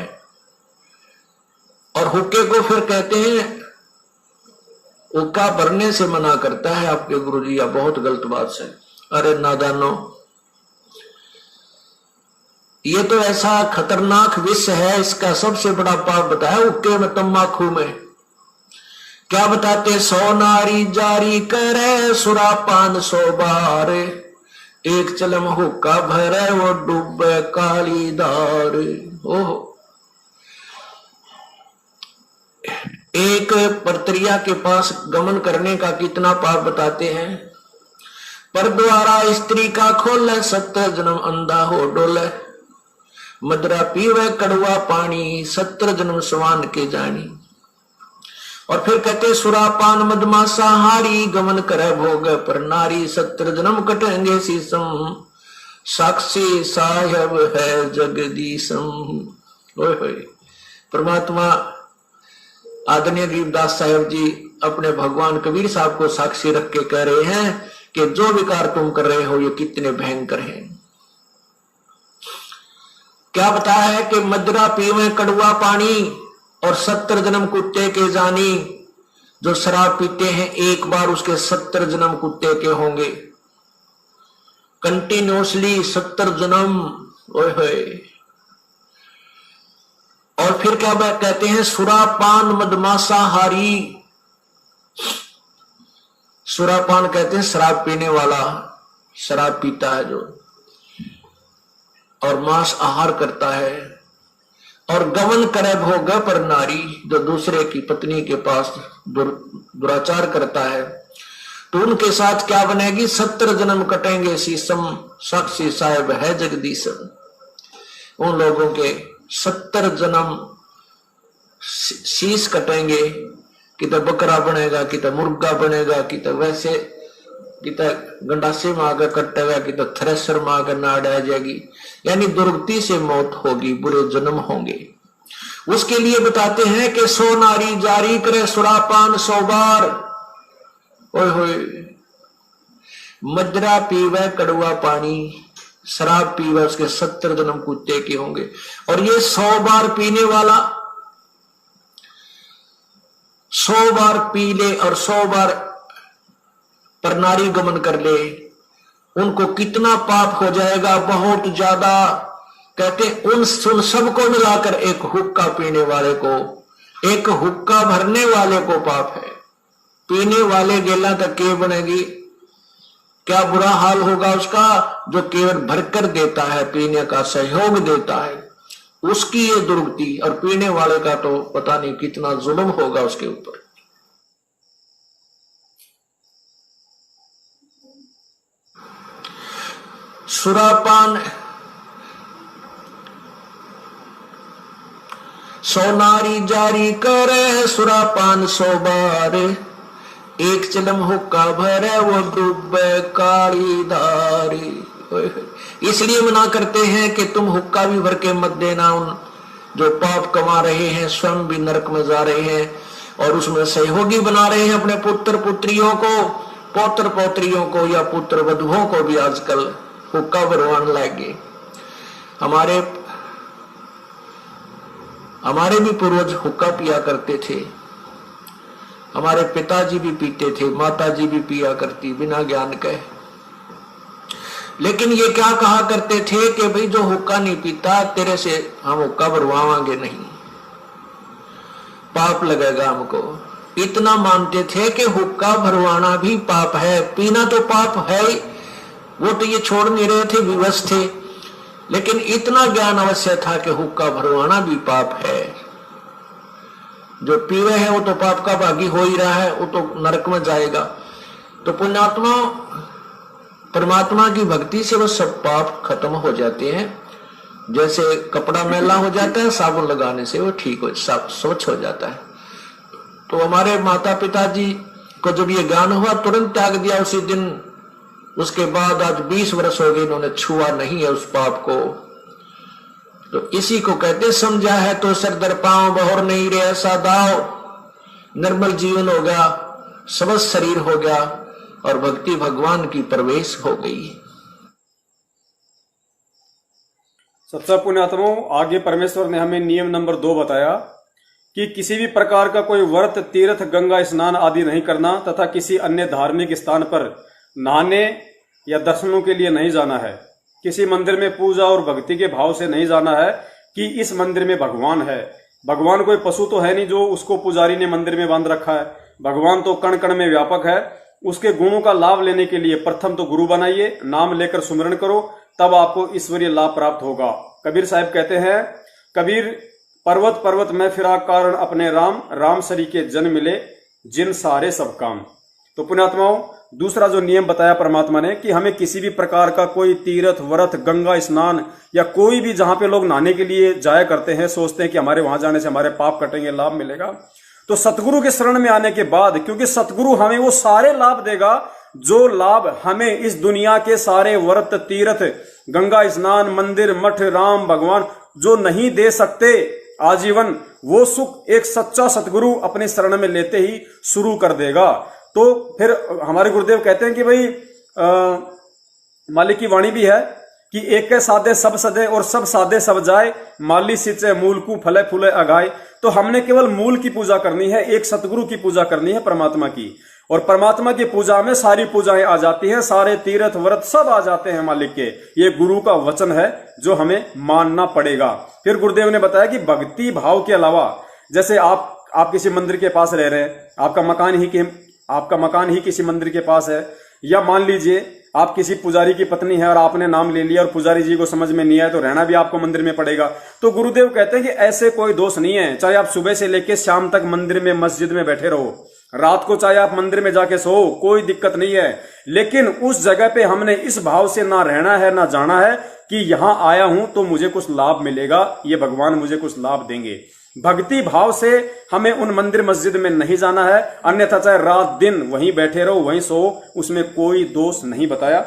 और हुक्के को फिर कहते हैं, हुक्का भरने से मना करता है आपके गुरुजी, या बहुत गलत बात है। अरे नादानो, ये तो ऐसा खतरनाक विष है, इसका सबसे बड़ा पाप बताया हुक्के में तंबाकू में। क्या बताते, 100 नारी जारी करे सुरापान 100 बार, एक चलम हुक्का भरे वो डूबे काली धार। ओहो, एक परत्रिया के पास गमन करने का कितना पाप बताते हैं। पर द्वारा स्त्री का खोले 70 जन्म अंधा हो डोले, मदरा पीवे कड़वा पानी 70 जन्म स्वान के जानी। और फिर कहते सुरापान मदमासा हारी, गमन करे भोग पर नारी 70 जन्म कटेंगे शीसम, साक्षी साहेब है जगदीशम। परमात्मा आदरणीय गरीबदास साहेब जी अपने भगवान कबीर साहब को साक्षी रख के कह रहे हैं कि जो विकार तुम कर रहे हो ये कितने भयंकर हैं। क्या बताया है कि मदरा पीवे कड़वा पानी और 70 जन्म कुत्ते के जानी। जो शराब पीते हैं एक बार उसके 70 जन्म कुत्ते के होंगे, कंटिन्यूसली 70 जन्म। ओए होए। और फिर क्या कहते हैं, सुरापान मदमासा हारी। सुरापान कहते हैं शराब पीने वाला, शराब पीता है जो, और मांस आहार करता है। और गमन करे भोग पर नारी, जो दूसरे की पत्नी के पास दुराचार करता है, तो उनके साथ क्या बनेगी, 70 जन्म कटेंगे शीसम, साक्षी साहेब है जगदीशम। उन लोगों के 70 जन्म शीश कटेंगे, कि तो बकरा बनेगा, कि तो मुर्गा बनेगा, कि तो वैसे, कि तो गंडासे में आकर कटेगा, कि तो थ्रेसर में आकर नाड़ आ जाएगी। यानी दुर्गति से मौत होगी, बुरे जन्म होंगे। उसके लिए बताते हैं कि 100 नारी जारी करे सुरापान 100 बार। ओए होए। मदरा पीवे कड़वा पानी, शराब पीवे उसके 70 जन्म कुत्ते के होंगे। और ये 100 बार पीने वाला 100 बार पी ले और 100 बार पर नारी गमन कर ले, उनको कितना पाप हो जाएगा, बहुत ज्यादा। कहते उन सबको मिलाकर एक हुक्का पीने वाले को, एक हुक्का भरने वाले को पाप है। पीने वाले गेला तक के बनेगी, क्या बुरा हाल होगा उसका, जो केवल भरकर देता है, पीने का सहयोग देता है, उसकी ये दुर्गति। और पीने वाले का तो पता नहीं कितना जुल्म होगा उसके ऊपर। सोनारी जारी करे सुरापान 100 बार, एक चिलम हुक्का भरे वो डूबे काली धारी। इसलिए मना करते हैं कि तुम हुक्का भी भर के मत देना, उन जो पाप कमा रहे हैं स्वयं भी नरक में जा रहे हैं और उसमें सहयोगी बना रहे हैं अपने पुत्र पुत्रियों को, पौत्र पौत्रियों को या पुत्र वधुओं को भी आजकल हुक्का भरवाने लगे। हमारे भी पूर्वज हुक्का पिया करते थे, हमारे पिताजी भी पीते थे, माताजी भी पिया करती बिना ज्ञान के। लेकिन ये क्या कहा करते थे कि भाई जो हुक्का नहीं पीता तेरे से हम हुक्का भरवाएंगे नहीं, पाप लगेगा हमको। इतना मानते थे कि हुक्का भरवाना भी पाप है, पीना तो पाप है ही, वो तो ये छोड़ नहीं रहे थे, विवश थे, लेकिन इतना ज्ञान अवश्य था कि हुक्का भरवाना भी पाप है। जो पी रहे हैं वो तो पाप का भागी हो ही रहा है, वो तो नरक में जाएगा। तो पुण्यात्मा परमात्मा की भक्ति से वो सब पाप खत्म हो जाते हैं। जैसे कपड़ा मैला हो जाता है साबुन लगाने से वो ठीक हो, स्वच्छ हो जाता है। तो हमारे माता पिताजी को जब ये ज्ञान हुआ तुरंत त्याग दिया उसी दिन। उसके बाद आज 20 वर्ष हो गए इन्होंने छुआ नहीं है उस पाप को। तो इसी को कहते समझा है तो सर दर पांव बहोर नहीं रे ऐसा दाव, निर्मल जीवन हो गया, सबस शरीर हो गया और भक्ति भगवान की प्रवेश हो गई। सच्चा पुण्यात्माओं, आगे परमेश्वर ने हमें नियम नंबर 2 बताया कि किसी भी प्रकार का कोई व्रत, तीर्थ, गंगा स्नान आदि नहीं करना तथा किसी अन्य धार्मिक स्थान पर नहाने या दर्शनों के लिए नहीं जाना है। किसी मंदिर में पूजा और भक्ति के भाव से नहीं जाना है कि इस मंदिर में भगवान है। भगवान कोई पशु तो है नहीं जो उसको पुजारी ने मंदिर में बांध रखा है। भगवान तो कण कण में व्यापक है। उसके गुणों का लाभ लेने के लिए प्रथम तो गुरु बनाइए, नाम लेकर सुमिरन करो, तब आपको ईश्वरीय लाभ प्राप्त होगा। कबीर साहब कहते हैं, कबीर पर्वत पर्वत में फिरा कारण अपने राम, राम सरी के जन मिले जिन सारे सब काम। तो पुण्यात्माओं, दूसरा जो नियम बताया परमात्मा ने कि हमें किसी भी प्रकार का कोई तीर्थ, व्रत, गंगा स्नान या कोई भी जहां पे लोग नहाने के लिए जाया करते हैं, सोचते हैं कि हमारे वहां जाने से हमारे पाप कटेंगे, लाभ मिलेगा, तो सतगुरु के शरण में आने के बाद, क्योंकि सतगुरु हमें वो सारे लाभ देगा जो लाभ हमें इस दुनिया के सारे व्रत, तीर्थ, गंगा स्नान, मंदिर, मठ, राम, भगवान जो नहीं दे सकते आजीवन, वो सुख एक सच्चा सतगुरु अपने शरण में लेते ही शुरू कर देगा। तो फिर हमारे गुरुदेव कहते हैं कि भाई मालिक की वाणी भी है कि एक के साधे सब सदे और सब साधे सब जाए, माली सिंचे मूल को फले फूले अगाए। तो हमने केवल मूल की पूजा करनी है, एक सतगुरु की पूजा करनी है, परमात्मा की। और परमात्मा की पूजा में सारी पूजाएं आ जाती हैं, सारे तीर्थ व्रत सब आ जाते हैं मालिक के। ये गुरु का वचन है जो हमें मानना पड़ेगा। फिर गुरुदेव ने बताया कि भक्ति भाव के अलावा, जैसे आप किसी मंदिर के पास रह रहे हैं, आपका मकान ही किसी मंदिर के पास है, या मान लीजिए आप किसी पुजारी की पत्नी है और आपने नाम ले लिया और पुजारी जी को समझ में नहीं आया तो रहना भी आपको मंदिर में पड़ेगा। तो गुरुदेव कहते हैं कि ऐसे कोई दोष नहीं है, चाहे आप सुबह से लेकर शाम तक मंदिर में, मस्जिद में बैठे रहो, रात को चाहे आप मंदिर में जाके सो, कोई दिक्कत नहीं है। लेकिन उस जगह पे हमने इस भाव से ना रहना है, ना जाना है कि यहां आया हूं तो मुझे कुछ लाभ मिलेगा, ये भगवान मुझे कुछ लाभ देंगे। भक्ति भाव से हमें उन मंदिर मस्जिद में नहीं जाना है, अन्यथा चाहे रात दिन वहीं बैठे रहो, वहीं सो, उसमें कोई दोष नहीं बताया।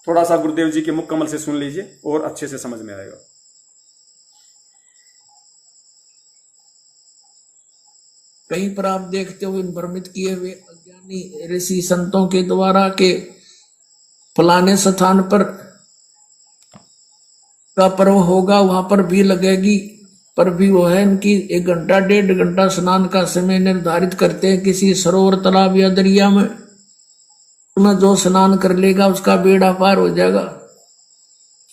थोड़ा सा गुरुदेव जी के मुख कमल से सुन लीजिए और अच्छे से समझ में आएगा। कहीं पर आप देखते हो इन भ्रमित किए हुए अज्ञानी ऋषि संतों के द्वारा के फलाने स्थान पर का पर्व होगा, वहां पर भी लगेगी, पर भी वो है इनकी 1 घंटा 1.5 घंटा स्नान का समय निर्धारित करते हैं किसी सरोवर, तालाब या दरिया में। उसमें जो स्नान कर लेगा उसका बेड़ा पार हो जाएगा।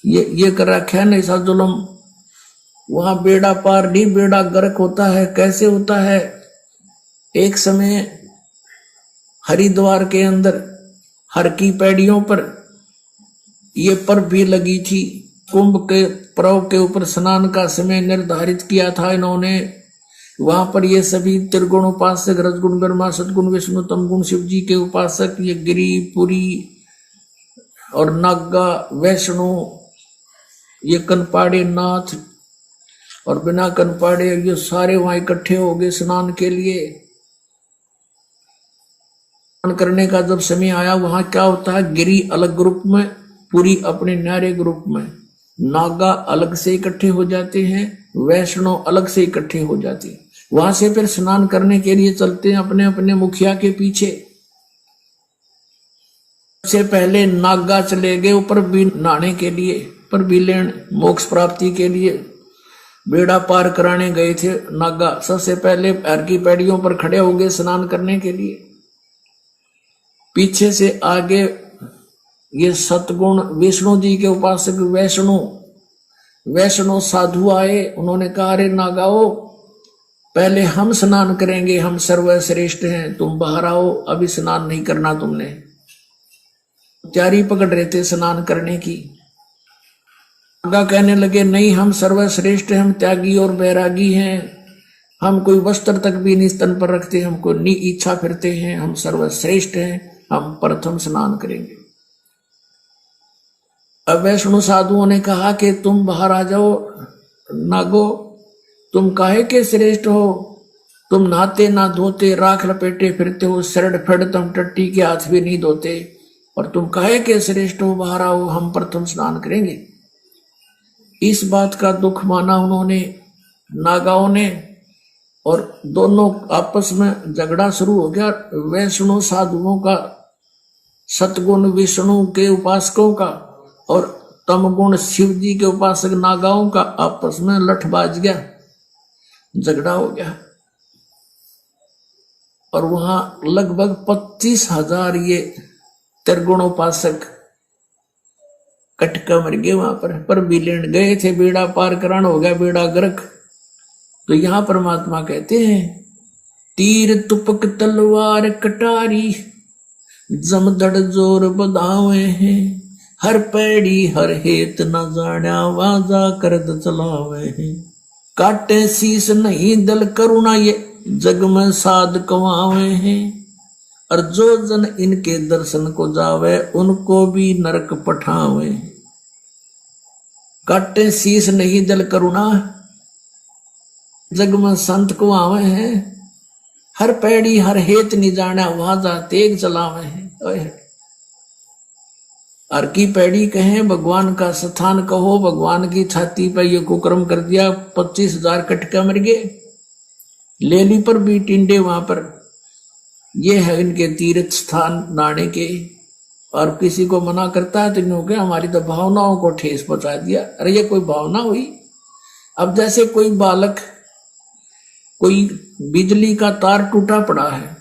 ये कर रखा है ना ऐसा जुल्म। वहां बेड़ा पार नहीं, बेड़ा गर्क होता है। कैसे होता है? एक समय हरिद्वार के अंदर हर की पैड़ियों पर ये पर्व भी लगी थी। कुंभ के पर्व के ऊपर स्नान का समय निर्धारित किया था इन्होंने। वहां पर ये सभी त्रिगुण उपासक, रजगुण ब्रह्मा, सदगुण विष्णु, तमगुण शिव जी के उपासक, ये गिरी, पुरी और नागा, वैष्णो, ये कनपाड़े नाथ और बिना कन पाड़े ये सारे वहां इकट्ठे हो गए स्नान के लिए। स्नान करने का जब समय आया, वहां क्या होता है, गिरी अलग ग्रुप में, पूरी अपने न्यारे ग्रुप में, नागा अलग से इकट्ठे हो जाते हैं, वैष्णव अलग से इकट्ठे हो जाते हैं। वहां से फिर स्नान करने के लिए चलते हैं अपने अपने मुखिया के पीछे। सबसे पहले नागा चले गए ऊपर भी नहाने के लिए, पर भी लेन मोक्ष प्राप्ति के लिए बेड़ा पार कराने गए थे नागा। सबसे पहले पैर की पैड़ियों पर खड़े हो गए स्नान करने के लिए। पीछे से आगे ये सतगुण विष्णु जी के उपासक वैष्णव साधु आए। उन्होंने कहा, अरे नागाओ, पहले हम स्नान करेंगे, हम सर्वश्रेष्ठ हैं, तुम बाहर आओ, अभी स्नान नहीं करना तुमने। तैयारी पकड़ रहे थे स्नान करने की। नागा कहने लगे, नहीं, हम सर्वश्रेष्ठ हैं, हम त्यागी और बैरागी हैं, हम कोई वस्त्र तक भी नहीं स्तन पर रखते, हमको नी इच्छा फिरते हैं, हम सर्वश्रेष्ठ हैं, हम प्रथम स्नान करेंगे। अब वैष्णव साधुओं ने कहा कि तुम बाहर आ जाओ नागो, तुम काहे के श्रेष्ठ हो, तुम नहाते ना धोते, राख लपेटे फिरते हो, सरड फड़ तुम टट्टी के हाथ भी नहीं धोते, और तुम काहे के श्रेष्ठ हो, बाहर आओ, हम प्रथम स्नान करेंगे। इस बात का दुख माना उन्होंने, नागाओं ने, और दोनों आपस में झगड़ा शुरू हो गया। वैष्णव साधुओं का, सतगुण विष्णु के उपासकों का, और तमगुण शिव जी के उपासक नागाओं का आपस में लठ बाज गया, झगड़ा हो गया। और वहां लगभग 25,000 ये त्रिगुण उपासक कटका मर गए वहां पर भी लेन गए थे, बेड़ा पार कराना हो गया, बेड़ा गर्क। तो यहां परमात्मा कहते हैं, तीर तुपक तलवार कटारी, जमदड़ जोर बधावे हैं, हर पैड़ी हर हेत न जाड़ा, वाजा करद चलावे हैं, काटे शीस नहीं दल करुणा, ये जग में साध कमावे हैं, और जो जन इनके दर्शन को जावे, उनको भी नरक पठावे। काटे शीस नहीं दल करुणा, जग में संत को आवे हैं, हर पैड़ी हर हेत नहीं जाना, वाजा तेग चलावे हैं। हर की पैड़ी कहें, भगवान का स्थान कहो, भगवान की छाती पर ये कुकर्म कर दिया, 25,000 कटका मर गए। लेली पर भी टिंडे वहां पर, ये है इनके तीर्थ स्थान नहाने के। और किसी को मना करता है तो क्योंकि हमारी तो भावनाओं को ठेस पहुंचा दिया। अरे ये कोई भावना हुई? अब जैसे कोई बालक, कोई बिजली का तार टूटा पड़ा है,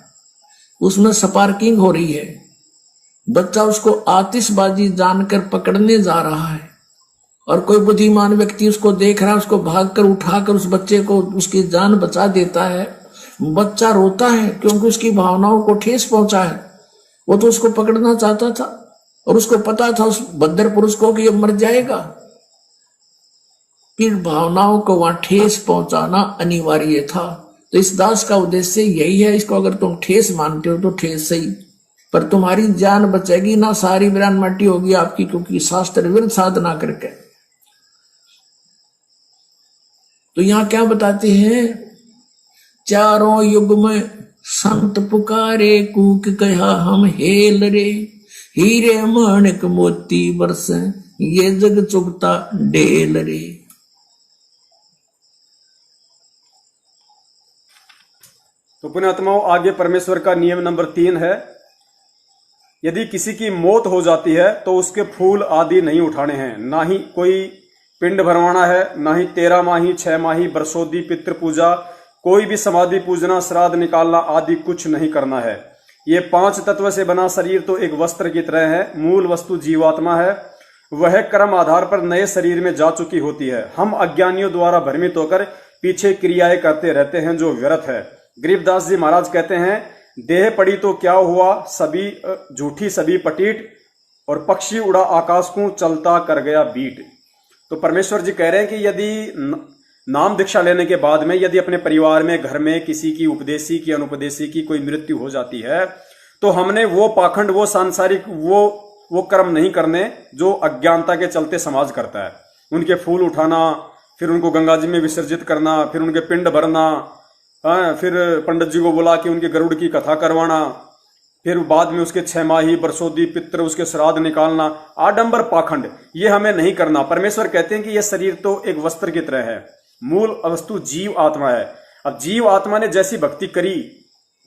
उसमें स्पार्किंग हो रही है, बच्चा उसको आतिशबाजी जानकर पकड़ने जा रहा है, और कोई बुद्धिमान व्यक्ति उसको देख रहा है, उसको भागकर उठाकर उस बच्चे को उसकी जान बचा देता है। बच्चा रोता है क्योंकि उसकी भावनाओं को ठेस पहुंचा है। वो तो उसको पकड़ना चाहता था, और उसको पता था उस बद्दर पुरुष को कि ये मर जाएगा। फिर भावनाओं को वहां ठेस पहुंचाना अनिवार्य था। तो इस दास का उद्देश्य यही है, इसको अगर तुम ठेस मानते हो तो ठेस सही, पर तुम्हारी जान बचेगी ना, सारी वीरान मट्टी होगी आपकी, क्योंकि शास्त्र विरुद्ध साधना करके। तो यहां क्या बताते हैं, चारों युग में संत पुकारे, कूक कहा हम हेल रे, हीरे माणिक मोती बरसे, ये जग चुगता डेल रे। तो पुण्यात्माओं, आगे परमेश्वर का नियम नंबर 3 है, यदि किसी की मौत हो जाती है तो उसके फूल आदि नहीं उठाने हैं, ना ही कोई पिंड भरवाना है, ना ही 13 माही 6 माही बरसोदी पितृ पूजा, कोई भी समाधि पूजना, श्राद्ध निकालना आदि कुछ नहीं करना है। ये 5 तत्व से बना शरीर तो एक वस्त्र की तरह है। मूल वस्तु जीवात्मा है, वह कर्म आधार पर नए शरीर में जा चुकी होती है। हम अज्ञानियों द्वारा भ्रमित होकर पीछे क्रियाएं करते रहते हैं जो व्यर्थ है। गरीबदास जी महाराज कहते हैं, देह पड़ी तो क्या हुआ, सभी झूठी सभी पटीट, और पक्षी उड़ा आकाश को चलता कर गया बीट। तो परमेश्वर जी कह रहे हैं कि यदि नाम दीक्षा लेने के बाद में यदि अपने परिवार में, घर में किसी की उपदेशी की अनुपदेशी की कोई मृत्यु हो जाती है, तो हमने वो पाखंड, वो सांसारिक, वो कर्म नहीं करने जो अज्ञानता के चलते समाज करता है। उनके फूल उठाना, फिर उनको गंगा जी में विसर्जित करना, फिर उनके पिंड भरना, फिर पंडित जी को बुला के उनके गरुड़ की कथा करवाना, फिर बाद में उसके 6 माही बरसोदी पित्र उसके श्राद्ध निकालना, आडंबर पाखंड, ये हमें नहीं करना। परमेश्वर कहते हैं कि यह शरीर तो एक वस्त्र की तरह है, मूल वस्तु जीव आत्मा है। अब जीव आत्मा ने जैसी भक्ति करी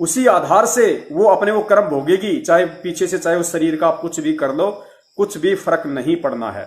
उसी आधार से वो अपने वो कर्म भोगेगी, चाहे पीछे से चाहे उस शरीर का आप कुछ भी कर लो, कुछ भी फर्क नहीं पड़ना है।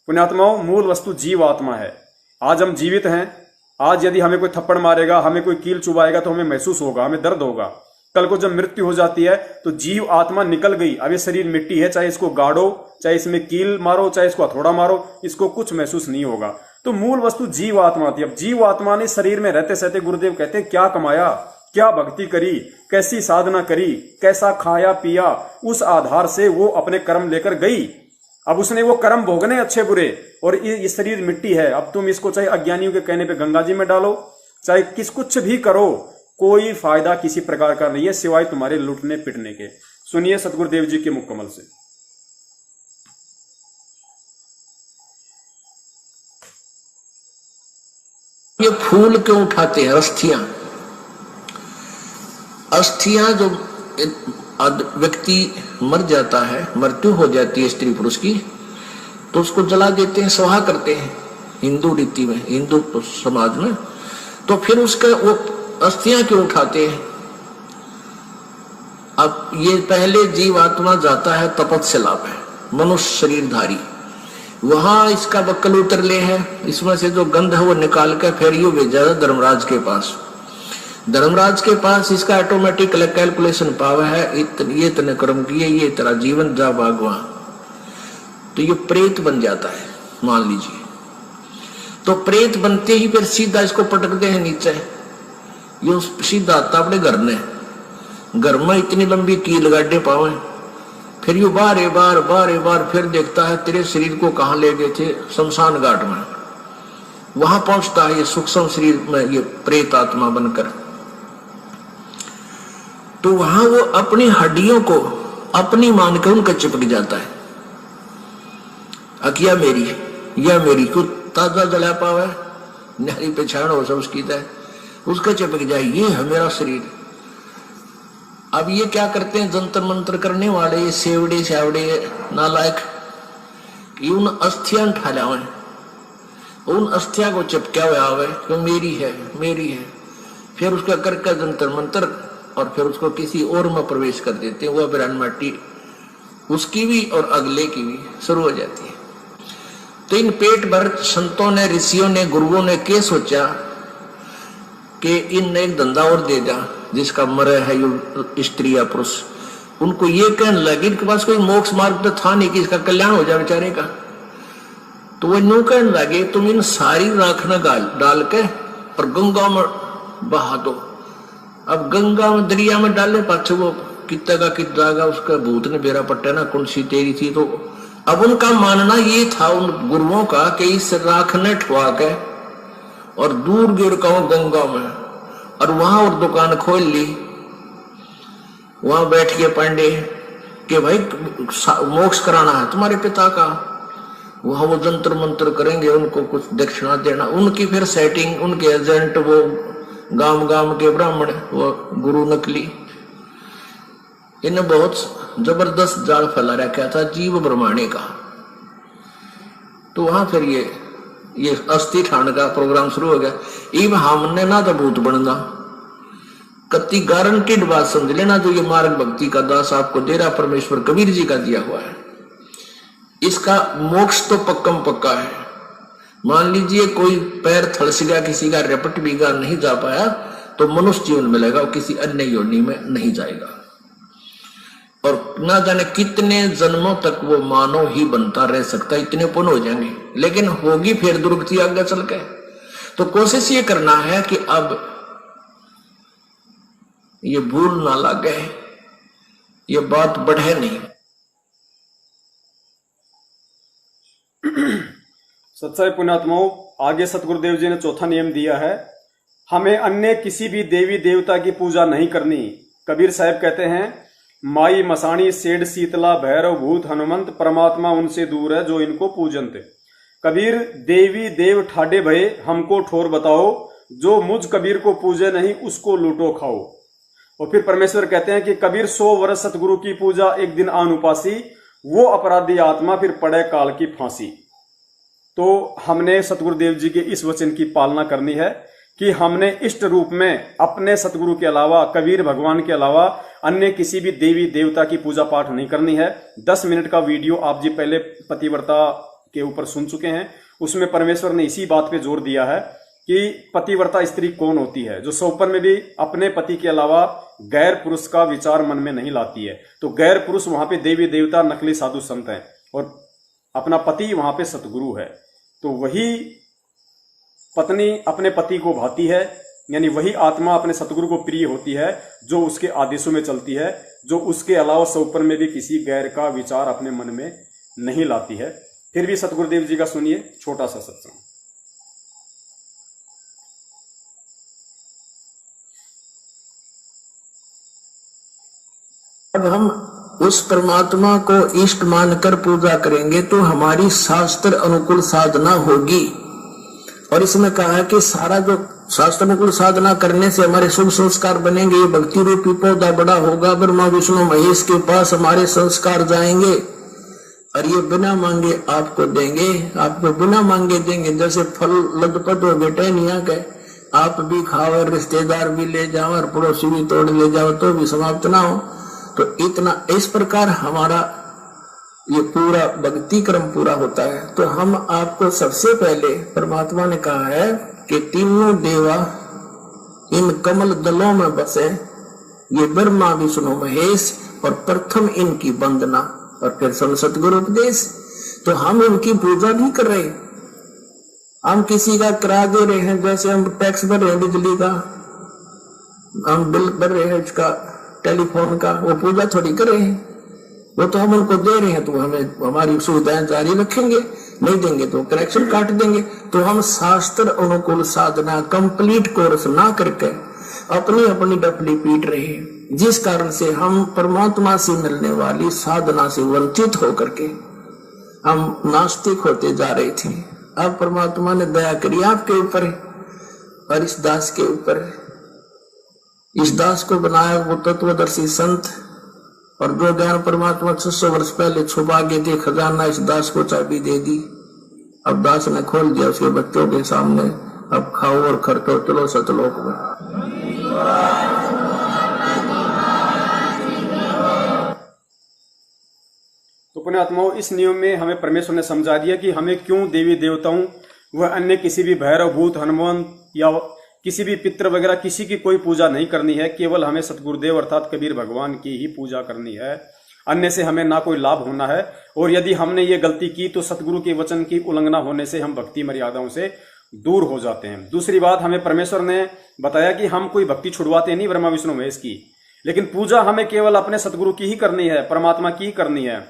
पुण्यात्माओं, मूल वस्तु जीव आत्मा है। आज हम जीवित हैं, आज यदि हमें कोई थप्पड़ मारेगा, हमें कोई कील चुभाएगा तो हमें महसूस होगा, हमें दर्द होगा। कल को जब मृत्यु हो जाती है तो जीव आत्मा निकल गई, अब ये शरीर मिट्टी है, चाहे इसको गाड़ो, चाहे इसमें कील मारो, चाहे इसको हथौड़ा मारो, इसको कुछ महसूस नहीं होगा। तो मूल वस्तु जीव आत्मा थी। अब जीव आत्मा ने शरीर में रहते सहते, गुरुदेव कहते हैं, क्या कमाया, क्या भक्ति करी, कैसी साधना करी, कैसा खाया पिया, उस आधार से वो अपने कर्म लेकर गई। अब उसने वो कर्म भोगने अच्छे बुरे, और ये शरीर मिट्टी है। अब तुम इसको चाहे अज्ञानियों के कहने पे गंगा जी में डालो, चाहे कुछ भी करो, कोई फायदा किसी प्रकार का नहीं है सिवाय तुम्हारे लुटने पिटने के। सुनिए सतगुरुदेव जी के मुख कमल से। ये फूल क्यों उठाते हैं? अस्थियां, अस्थियां जो व्यक्ति मर जाता है, मृत्यु हो जाती है स्त्री पुरुष की, तो उसको जला देते हैं, स्वाहा करते हैं हिंदू रीति में, हिंदू समाज में। तो फिर उसका वो अस्थियां क्यों उठाते हैं? अब ये पहले जीव आत्मा जाता है तपस्या पे, मनुष्य शरीरधारी, वहां इसका बक्कल उतर ले है, इसमें से जो गंध है वो निकाल कर फिर ये भेजा धर्मराज के पास। धर्मराज के पास इसका ऑटोमेटिक कैलकुलेशन पावर है, ये इतने कर्म किए, ये तेरा जीवन जा भागवा, तो ये प्रेत बन जाता है मान लीजिए। तो प्रेत बनते ही फिर सीधा इसको पटकते हैं नीचे, ये सीधा आता अपने घर ने, घर में इतनी लंबी कील गाड़े पावे, फिर यू बार बार फिर देखता है तेरे शरीर को कहां ले गए थे, शमशान घाट में। वहां पहुंचता है ये सूक्ष्म शरीर में, ये प्रेत आत्मा बनकर। तो वहां वो अपनी हड्डियों को अपनी मानकर उनका चिपक जाता है। अकिया मेरी, या मेरी को ताजा जला पावे, नारी पहचान हो सब उसकी है, उसका चिपक जाए, ये है मेरा शरीर। अब ये क्या करते हैं जंतर मंत्र करने वाले, ये सेवड़े शावड़े नालायक, उन अस्थियां उठा लावे, उन अस्थिया को चिपका हुआ आवे कि मेरी है मेरी है, फिर उसका करके जंतर मंत्र, और फिर उसको किसी और में प्रवेश कर देते हैं, वह बिरान माटी उसकी भी और अगले की भी शुरू हो जाती है। तो इन पेट भर संतों ने, ऋषियों ने, गुरुओं ने क्या सोचा कि इन एक धंधा और दे जा, जिसका मरे है ये स्त्री या पुरुष। उनको ये कहने लगे, इनके पास कोई मोक्ष मार्ग तो था नहीं कि इसका कल्याण हो जाए बेचारे का। तो वो यूं कहने लगे, तुम इन सारी राख न डाल के और गंगा में बहा दो। अब गंगा में, दरिया में डाले पाछे वो कितना का कितना जाएगा, उसका भूत ने बेरा पट्टा ना कौन सी तेरी थी। तो अब उनका मानना ये था उन गुरुओं का कि इस राख ने ठुआ के और दूर गिर का गंगा में, और वहां और दुकान खोल ली, वहां बैठ के पांडे कि भाई मोक्ष कराना है तुम्हारे पिता का, वहां वो जंतर मंत्र करेंगे, उनको कुछ दक्षिणा देना, उनकी फिर सेटिंग, उनके एजेंट, वो गांव गांव के ब्राह्मण, वो गुरु नकली, इन्हें बहुत जबरदस्त जाल फैला रखा था जीव ब्रह्मांडे का। तो वहां फिर ये अस्थि ठाण का प्रोग्राम शुरू हो गया। इब हमने ना तो भूत बनना, कति गारंटीड बात समझ लेना, जो ये मार्ग भक्ति का दास आपको दे रहा परमेश्वर कबीर जी का दिया हुआ है, इसका मोक्ष तो पक्कम पक्का है। मान लीजिए कोई पैर थड़स गया, किसी का रपट बिगा नहीं जा पाया, तो मनुष्य जीवन मिलेगा, और किसी अन्य योनि में नहीं जाएगा, और ना जाने कितने जन्मों तक वो मानव ही बनता रह सकता, इतने पुण्य हो जाएंगे, लेकिन होगी फिर दुर्गति आगे चल के। तो कोशिश ये करना है कि अब ये भूल ना लगे, ये बात बढ़े नहीं। सच्चाई पुण्यात्माओं, आगे सतगुरुदेव जी ने चौथा नियम दिया है, हमें अन्य किसी भी देवी देवता की पूजा नहीं करनी। कबीर साहब कहते हैं, माई मसाणी सेठ शीतला भैरव भूत हनुमंत, परमात्मा उनसे दूर है जो इनको पूजनते। कबीर देवी देव ठाडे भये हमको ठोर बताओ, जो मुझ कबीर को पूजे नहीं उसको लूटो खाओ। और फिर परमेश्वर कहते हैं कि कबीर 100 वर्ष सतगुरु की पूजा एक दिन आन उपासी, वो अपराधी आत्मा फिर पड़े काल की फांसी। तो हमने सतगुरुदेव जी के इस वचन की पालना करनी है कि हमने इष्ट रूप में अपने सतगुरु के अलावा, कबीर भगवान के अलावा अन्य किसी भी देवी देवता की पूजा पाठ नहीं करनी है। 10 मिनट का वीडियो आप जी पहले पतिव्रता के ऊपर सुन चुके हैं। उसमें परमेश्वर ने इसी बात पे जोर दिया है कि पतिव्रता स्त्री कौन होती है, जो सोपन में भी अपने पति के अलावा गैर पुरुष का विचार मन में नहीं लाती है। तो गैर पुरुष वहां पे देवी देवता, नकली साधु संत हैं, और अपना पति वहां पे सतगुरु है। तो वही पत्नी अपने पति को भाती है, यानी वही आत्मा अपने सतगुरु को प्रिय होती है, जो उसके आदेशों में चलती है, जो उसके अलावा सोपन में भी किसी गैर का विचार अपने मन में नहीं लाती है। फिर भी सतगुरुदेव जी का सुनिए छोटा सा सत्संग। अब हम उस परमात्मा को इष्ट मानकर पूजा करेंगे तो हमारी शास्त्र अनुकूल साधना होगी। और इसमें कहा है कि सारा जो शास्त्र अनुकूल साधना करने से हमारे शुभ संस्कार बनेंगे। ये भक्ति रूपी पौधा बड़ा होगा, ब्रह्मा विष्णु महेश के पास हमारे संस्कार जाएंगे, और ये बिना मांगे आपको देंगे, आपको बिना मांगे देंगे। जैसे फल लदपत हो बेटे नहीं के, आप भी खाओ, रिश्तेदार भी ले जाओ, और पड़ोसी भी तोड़ ले जाओ तो भी समाप्त ना हो। तो इतना इस प्रकार हमारा ये पूरा भक्ति क्रम पूरा होता है। तो हम आपको सबसे पहले परमात्मा ने कहा है कि तीनों देवा इन कमल दलों में बसे, ये ब्रह्मा विष्णु महेश, और प्रथम इनकी वंदना, और फिर सतगुरु उपदेश। तो हम इनकी पूजा नहीं कर रहे, हम किसी का किराया दे रहे हैं। जैसे हम टैक्स भर रहे हैं बिजली का, हम बिल भर रहे हैं इसका, टेलीफोन का, वो पूजा थोड़ी कर रहे हैं, वो तो हम उनको दे रहे हैं। तो हमें हमारी सुविधाएं जारी रखेंगे, नहीं देंगे तो कनेक्शन काट देंगे। तो हम शास्त्र अनुकूल साधना कंप्लीट कोर्स ना करके अपनी अपनी डपली पीट रहे हैं, जिस कारण से हम परमात्मा से मिलने वाली साधना से वंचित होकर के हम नास्तिक होते जा रहे थे। अब परमात्मा ने दया करी आपके ऊपर और इस दास के ऊपर। इस दास को बनाया वो तत्वदर्शी संत, और जो ज्ञान परमात्मा 600 वर्ष पहले छुपा के थे खजाना, इस दास को चाबी दे दी। अब दास ने खोल दिया उसके बच्चों के सामने, अब खाओ और खर्चो, चलो सतलोक में। तो पुण्यात्माओं, इस नियम में हमें परमेश्वर ने समझा दिया कि हमें क्यों देवी देवताओं व अन्य किसी भी भैरव भूत हनुमान या किसी भी पितृ वगैरह किसी की कोई पूजा नहीं करनी है। केवल हमें सतगुरुदेव अर्थात कबीर भगवान की ही पूजा करनी है। अन्य से हमें ना कोई लाभ होना है। और यदि हमने ये गलती की तो सतगुरु के वचन की उल्लंघना होने से हम भक्ति मर्यादाओं से दूर हो जाते हैं। दूसरी बात, हमें परमेश्वर ने बताया कि हम कोई भक्ति छुड़वाते नहीं ब्रह्मा विष्णु महेश की, लेकिन पूजा हमें केवल अपने सतगुरु की ही करनी है, परमात्मा की ही करनी है।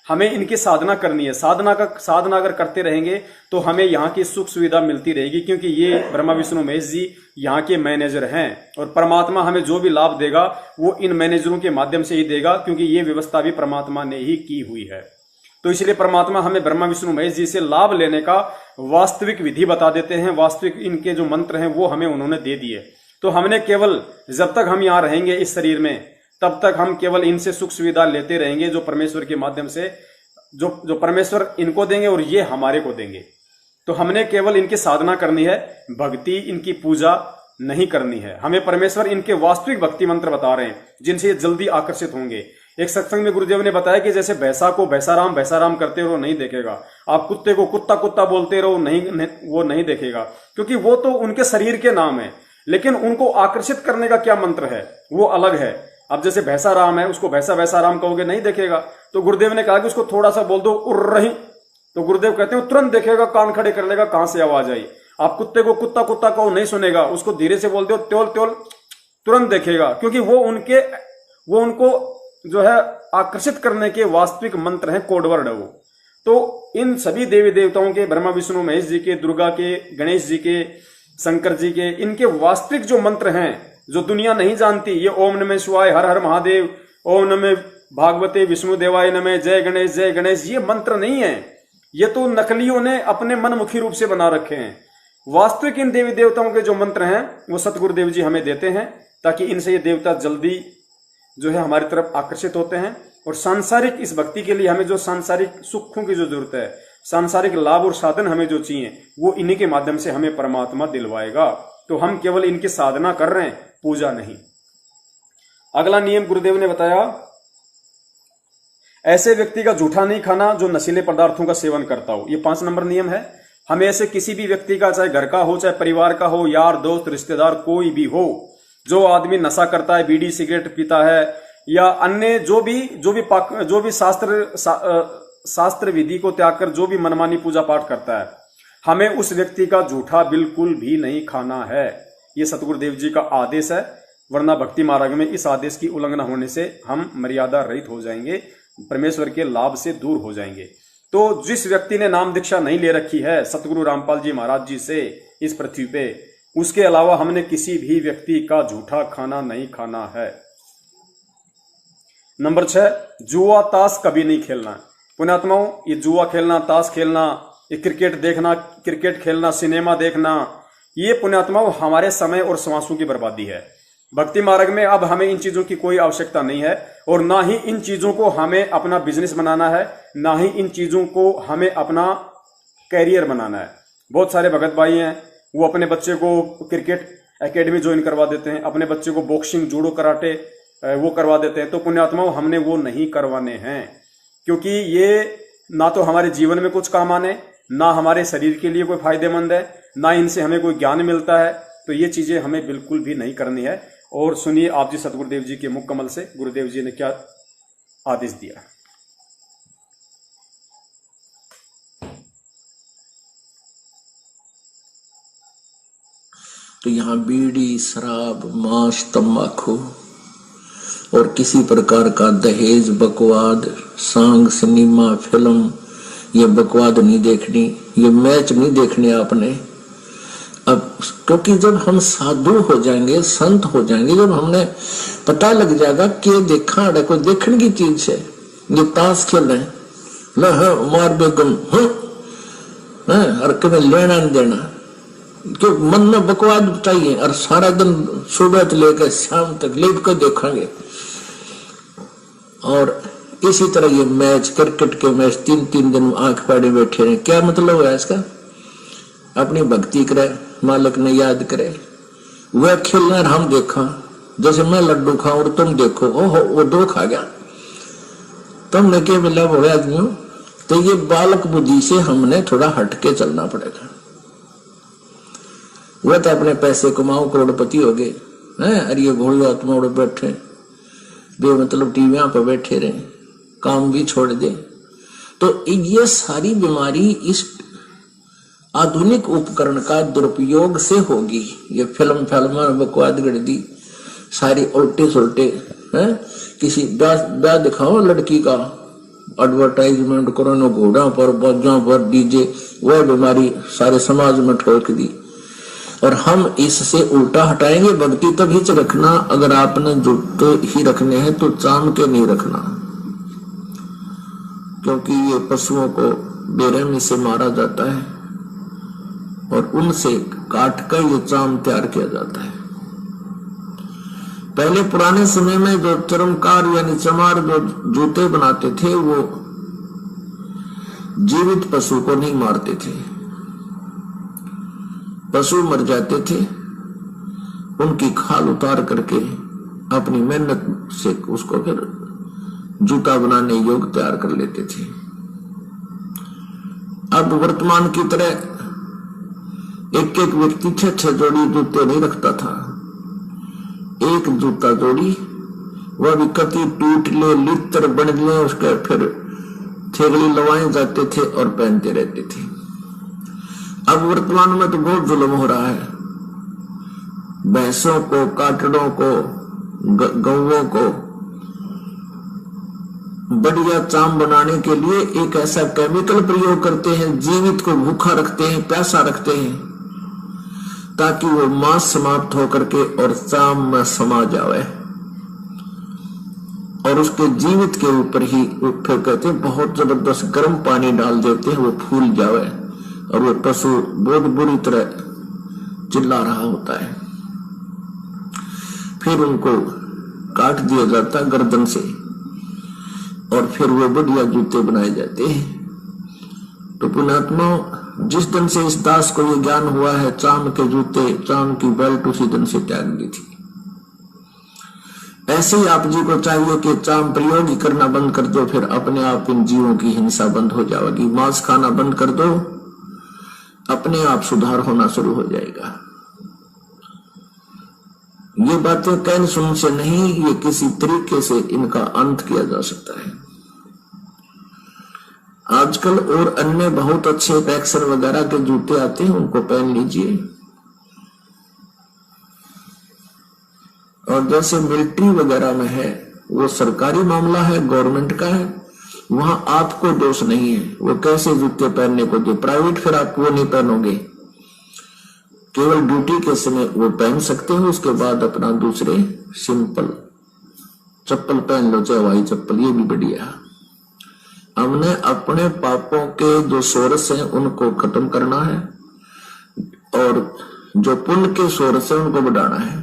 हमें इनकी साधना करनी है। साधना अगर करते रहेंगे तो हमें यहाँ की सुख सुविधा मिलती रहेगी, क्योंकि ये ब्रह्मा विष्णु महेश जी यहाँ के मैनेजर हैं, और परमात्मा हमें जो भी लाभ देगा वो इन मैनेजरों के माध्यम से ही देगा, क्योंकि ये व्यवस्था भी परमात्मा ने ही की हुई है। तो इसलिए परमात्मा हमें ब्रह्मा विष्णु महेश जी से लाभ लेने का वास्तविक विधि बता देते हैं। वास्तविक इनके जो मंत्र हैं वो हमें उन्होंने दे दिए। तो हमने केवल जब तक हम यहाँ रहेंगे इस शरीर में, तब तक हम केवल इनसे सुख सुविधा लेते रहेंगे, जो परमेश्वर के माध्यम से जो परमेश्वर इनको देंगे और ये हमारे को देंगे। तो हमने केवल इनकी साधना करनी है, भक्ति, इनकी पूजा नहीं करनी है। हमें परमेश्वर इनके वास्तविक भक्ति मंत्र बता रहे हैं, जिनसे ये जल्दी आकर्षित होंगे। एक सत्संग में गुरुदेव ने बताया कि जैसे भैंसा को भैंसा राम करते रहो नहीं देखेगा, आप कुत्ते को कुत्ता कुत्ता बोलते रहो वो नहीं देखेगा, क्योंकि वो तो उनके शरीर के नाम है, लेकिन उनको आकर्षित करने का क्या मंत्र है वो अलग है। अब जैसे भैंसा राम है, उसको भैंसा राम कहोगे नहीं देखेगा। तो गुरुदेव ने कहा कि उसको थोड़ा सा बोल दो उर्र रही, तो गुरुदेव कहते हैं तुरंत देखेगा, कान खड़े कर लेगा, कहां से आवाज आई। आप कुत्ते को कुत्ता कुत्ता कहो नहीं सुनेगा, उसको धीरे से बोल दो त्योल त्योल, तुरंत देखेगा, क्योंकि वो उनको जो है आकर्षित करने के वास्तविक मंत्र हैं, कोडवर्ड है वो। तो इन सभी देवी देवताओं के, ब्रह्मा विष्णु महेश जी के, दुर्गा के, गणेश जी के, शंकर जी के, इनके वास्तविक जो मंत्र हैं जो दुनिया नहीं जानती, ये ओम नमः शिवाय, हर हर महादेव, ओम नमः भागवते विष्णु देवाय नमः, जय गणेश, ये मंत्र नहीं है। ये तो नकलियों ने अपने मनमुखी रूप से बना रखे हैं। वास्तविक इन देवी देवताओं के जो मंत्र हैं वो सतगुरुदेव जी हमें देते हैं, ताकि इनसे ये देवता जल्दी जो है हमारी तरफ आकर्षित होते हैं। और सांसारिक इस भक्ति के लिए हमें जो सांसारिक सुखों की जो जरूरत है, सांसारिक लाभ और साधन हमें जो चाहिए, वो इन्हीं के माध्यम से हमें परमात्मा दिलवाएगा। तो हम केवल इनकी साधना कर रहे हैं, पूजा नहीं। अगला नियम गुरुदेव ने बताया, ऐसे व्यक्ति का जूठा नहीं खाना जो नशीले पदार्थों का सेवन करता हो। ये 5 नंबर नियम है। हमें ऐसे किसी भी व्यक्ति का, चाहे घर का हो, चाहे परिवार का हो, यार दोस्त रिश्तेदार कोई भी हो, जो आदमी नशा करता है, बीड़ी सिगरेट पीता है, या अन्य जो भी शास्त्र विधि को त्याग कर जो भी मनमानी पूजा पाठ करता है, हमें उस व्यक्ति का जूठा बिल्कुल भी नहीं खाना है। ये सतगुरुदेव जी का आदेश है, वरना भक्ति मार्ग में इस आदेश की उल्लंघना होने से हम मर्यादा रहित हो जाएंगे, परमेश्वर के लाभ से दूर हो जाएंगे। तो जिस व्यक्ति ने नाम दीक्षा नहीं ले रखी है सतगुरु रामपाल जी महाराज जी से इस पृथ्वी पे, उसके अलावा हमने किसी भी व्यक्ति का झूठा खाना नहीं खाना है। नंबर 6, जुआ ताश कभी नहीं खेलना। पुण्यात्माओं, ये जुआ खेलना, ताश खेलना, ये क्रिकेट देखना, क्रिकेट खेलना, सिनेमा देखना, ये पुण्यात्माओं हमारे समय और श्वासों की बर्बादी है। भक्ति मार्ग में अब हमें इन चीजों की कोई आवश्यकता नहीं है, और ना ही इन चीजों को हमें अपना बिजनेस बनाना है, ना ही इन चीजों को हमें अपना कैरियर बनाना है। बहुत सारे भगत भाई हैं, वो अपने बच्चे को क्रिकेट एकेडमी ज्वाइन करवा देते हैं, अपने बच्चे को बॉक्सिंग, जूडो, कराटे वो करवा देते हैं। तो पुण्यात्माओं हमने वो नहीं करवाने हैं, क्योंकि ये ना तो हमारे जीवन में कुछ काम आने, ना हमारे शरीर के लिए कोई फायदेमंद है, ना इनसे हमें कोई ज्ञान मिलता है। तो ये चीजें हमें बिल्कुल भी नहीं करनी है। और सुनिए आप जी सतगुरुदेव जी के मुख कमल से गुरुदेव जी ने क्या आदेश दिया। तो यहाँ बीड़ी, शराब, मांस, तंबाकू और किसी प्रकार का दहेज, बकवाद, सांग, सिनेमा, फिल्म, ये बकवाद नहीं देखनी, ये मैच नहीं देखने आपने। अब क्योंकि जब हम साधु हो जाएंगे, संत हो जाएंगे, जब हमने पता लग जाएगा कि देखा कोई देखने की चीज है, ये ताश खेल रहे हैं ना, हाँ मार बेगम, हाँ और कभी लेना नहीं देना, क्यों मन में बकवाद चाहिए, और सारा दिन सुबह से लेकर शाम तक लेट कर देखेंगे। और इसी तरह ये मैच, क्रिकेट के मैच 3-3 दिन आंख फाड़े बैठे रहे, क्या मतलब है इसका? अपनी भक्ति करे, मालिक ने याद करे, वह खेलना हम देखा, जैसे मैं लड्डू खाऊं और तुम देखो, ओहो वो 2 खा गया, तुमने क्या मिला बोले आदमियों। तो ये बालक बुद्धि से हमने थोड़ा हटके चलना पड़ेगा। वह तो अपने पैसे कमाओ, करोड़पति हो गए हैं, अरे ये भोले आत्मा उड़ बैठे मतलब टीवियां पर बैठे रहे, काम भी छोड़ दे। तो ये सारी बीमारी इस आधुनिक उपकरण का दुरुपयोग से होगी। ये फिल्म बकवाद गढ़ सारी उल्टे सुलटे हैं। किसी ब्याह दिखाओ लड़की का, एडवर्टाइजमेंट करो न, घोड़ा पर, बाजा पर, डीजे, वह बीमारी सारे समाज में ठोक दी। और हम इससे उल्टा हटाएंगे। भक्ति तभी से रखना, अगर आपने जुटे ही रखने हैं तो चाम के नहीं रखना, क्योंकि ये पशुओं को बेरहमी से मारा जाता है और उनसे काट कर ये चाम तैयार किया जाता है। पहले पुराने समय में जो चर्मकार यानी चमार जो जूते बनाते थे, वो जीवित पशु को नहीं मारते थे। पशु मर जाते थे, उनकी खाल उतार करके अपनी मेहनत से उसको फिर जूता बनाने योग्य तैयार कर लेते थे। अब वर्तमान की तरह एक एक व्यक्ति 6-6 जोड़ी जूते नहीं रखता था। एक जूता जोड़ी, वह भी कति टूट ले, लित्र बन ले, उसके फिर थेगड़ी लवाए जाते थे और पहनते रहते थे। अब वर्तमान में तो बहुत जुल्म हो रहा है। भैंसों को, काटड़ों को, गौवों को बढ़िया चाम बनाने के लिए एक ऐसा केमिकल प्रयोग करते हैं, जीवित को भूखा रखते हैं, प्यासा रखते हैं, ताकि वो मांस समाप्त होकर के और चाम में समा जाए। और उसके जीवित के ऊपर ही फिर कहते हैं बहुत जबरदस्त गर्म पानी डाल देते हैं, वो फूल जावे और वो पशु बहुत बुरी तरह चिल्ला रहा होता है। फिर उनको काट दिया जाता गर्दन से और फिर वो बढ़िया जूते बनाए जाते हैं। तो पुण्यात्मा, जिस दिन से इस दास को ये ज्ञान हुआ है चांद के जूते, चांद की बेल्ट उसी दिन से त्याग दी थी। ऐसे ही आप जी को चाहिए कि चांद प्रयोग ही करना बंद कर दो, फिर अपने आप इन जीवों की हिंसा बंद हो जाएगी। मांस खाना बंद कर दो, अपने आप सुधार होना शुरू हो जाएगा। ये बातें कहने सुन से नहीं, ये किसी तरीके से इनका अंत किया जा सकता है। आजकल और अन्य बहुत अच्छे पैक्सर वगैरह के जूते आते हैं, उनको पहन लीजिए। और जैसे मिलिट्री वगैरह में है, वो सरकारी मामला है, गवर्नमेंट का है, वहां आपको दोष नहीं है वो कैसे जूते पहनने को दे। प्राइवेट फिर आप वो नहीं पहनोगे, केवल ड्यूटी के समय वो पहन सकते हो, उसके बाद अपना दूसरे सिंपल चप्पल पहन लो, चाहे हवाई चप्पल, ये भी बढ़िया। हमने अपने पापों के जो सोर्स हैं उनको खत्म करना है और जो पुण्य के सोर्स हैं उनको बढ़ाना है।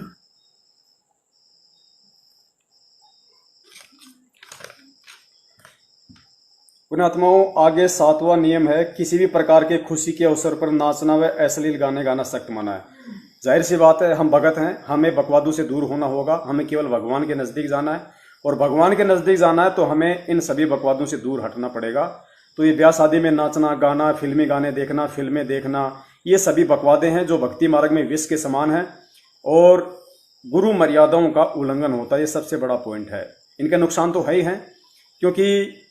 पुण्यात्माओं, आगे 7वां नियम है, किसी भी प्रकार के खुशी के अवसर पर नाचना व अश्लील गाने गाना सख्त मना है। जाहिर सी बात है, हम भगत हैं, हमें बकवादों से दूर होना होगा, हमें केवल भगवान के नजदीक जाना है और भगवान के नजदीक जाना है तो हमें इन सभी बकवादों से दूर हटना पड़ेगा। तो ये ब्याह शादी में नाचना, गाना, फिल्मी गाने देखना, फिल्में देखना, ये सभी बकवादे हैं जो भक्ति मार्ग में विष के समान है और गुरु मर्यादाओं का उल्लंघन होता है। ये सबसे बड़ा पॉइंट है। इनके नुकसान तो है ही हैं, क्योंकि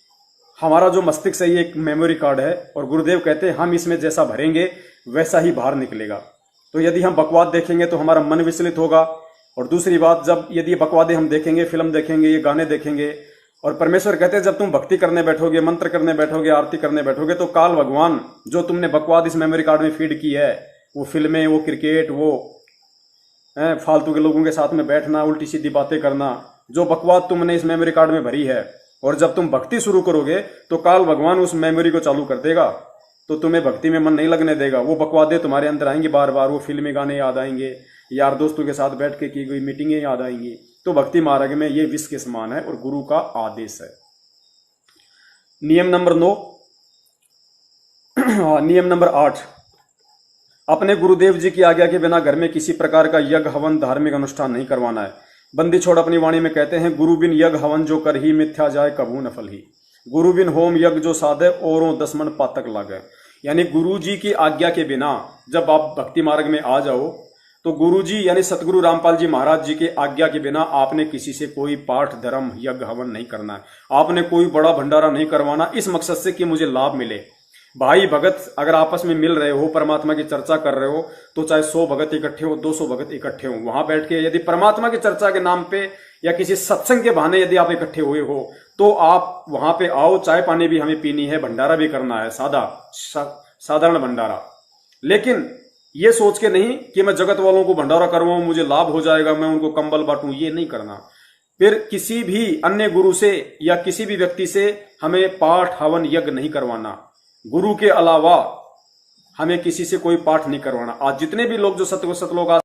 हमारा जो मस्तिष्क है ये एक मेमोरी कार्ड है और गुरुदेव कहते हैं हम इसमें जैसा भरेंगे वैसा ही बाहर निकलेगा। तो यदि हम बकवाद देखेंगे तो हमारा मन विचलित होगा। और दूसरी बात, जब यदि बकवादे हम देखेंगे, फिल्म देखेंगे, ये गाने देखेंगे, और परमेश्वर कहते हैं जब तुम भक्ति करने बैठोगे, मंत्र करने बैठोगे, आरती करने बैठोगे, तो काल भगवान जो तुमने बकवाद इस मेमोरी कार्ड में फीड की है, वो फिल्में, वो क्रिकेट, वो फालतू के लोगों के साथ में बैठना, उल्टी सीधी बातें करना, जो बकवाद तुमने इस मेमोरी कार्ड में भरी है, और जब तुम भक्ति शुरू करोगे तो काल भगवान उस मेमोरी को चालू कर देगा, तो तुम्हें भक्ति में मन नहीं लगने देगा। वो बकवादे तुम्हारे अंदर आएंगी बार बार, वो फिल्मी गाने याद आएंगे, यार दोस्तों के साथ बैठ के की गई मीटिंगें याद आएंगी। तो भक्ति मार्ग में ये विष के समान है और गुरु का आदेश है। नियम नंबर 9, नियम नंबर 8, अपने गुरुदेव जी की आज्ञा के बिना घर में किसी प्रकार का यज्ञ हवन धार्मिक अनुष्ठान नहीं करवाना है। बंदी छोड़ अपनी वाणी में कहते हैं, गुरु बिन यज्ञ हवन जो कर ही मिथ्या जाए कभू न फल ही। गुरु बिन होम यज्ञ जो साधे औरों 10 मन पातक लागे। यानी गुरु जी की आज्ञा के बिना जब आप भक्ति मार्ग में आ जाओ तो गुरु जी यानी सतगुरु रामपाल जी महाराज जी के आज्ञा के बिना आपने किसी से कोई पाठ, धर्म, यज्ञ हवन नहीं करना है। आपने कोई बड़ा भंडारा नहीं करवाना इस मकसद से कि मुझे लाभ मिले। भाई भगत अगर आपस में मिल रहे हो, परमात्मा की चर्चा कर रहे हो, तो चाहे 100 भगत इकट्ठे हो, 200 भगत इकट्ठे हो, वहां बैठ के यदि परमात्मा की चर्चा के नाम पे या किसी सत्संग के बहाने यदि आप इकट्ठे हुए हो तो आप वहां पे आओ। चाय पानी भी हमें पीनी है, भंडारा भी करना है, साधारण भंडारा। लेकिन ये सोच के नहीं कि मैं जगत वालों को भंडारा करवाऊं, मुझे लाभ हो जाएगा, मैं उनको कंबल बांटूं, ये नहीं करना। फिर किसी भी अन्य गुरु से या किसी भी व्यक्ति से हमें पाठ, हवन, यज्ञ नहीं करवाना। गुरु के अलावा हमें किसी से कोई पाठ नहीं करवाना। आज जितने भी लोग जो सतलोक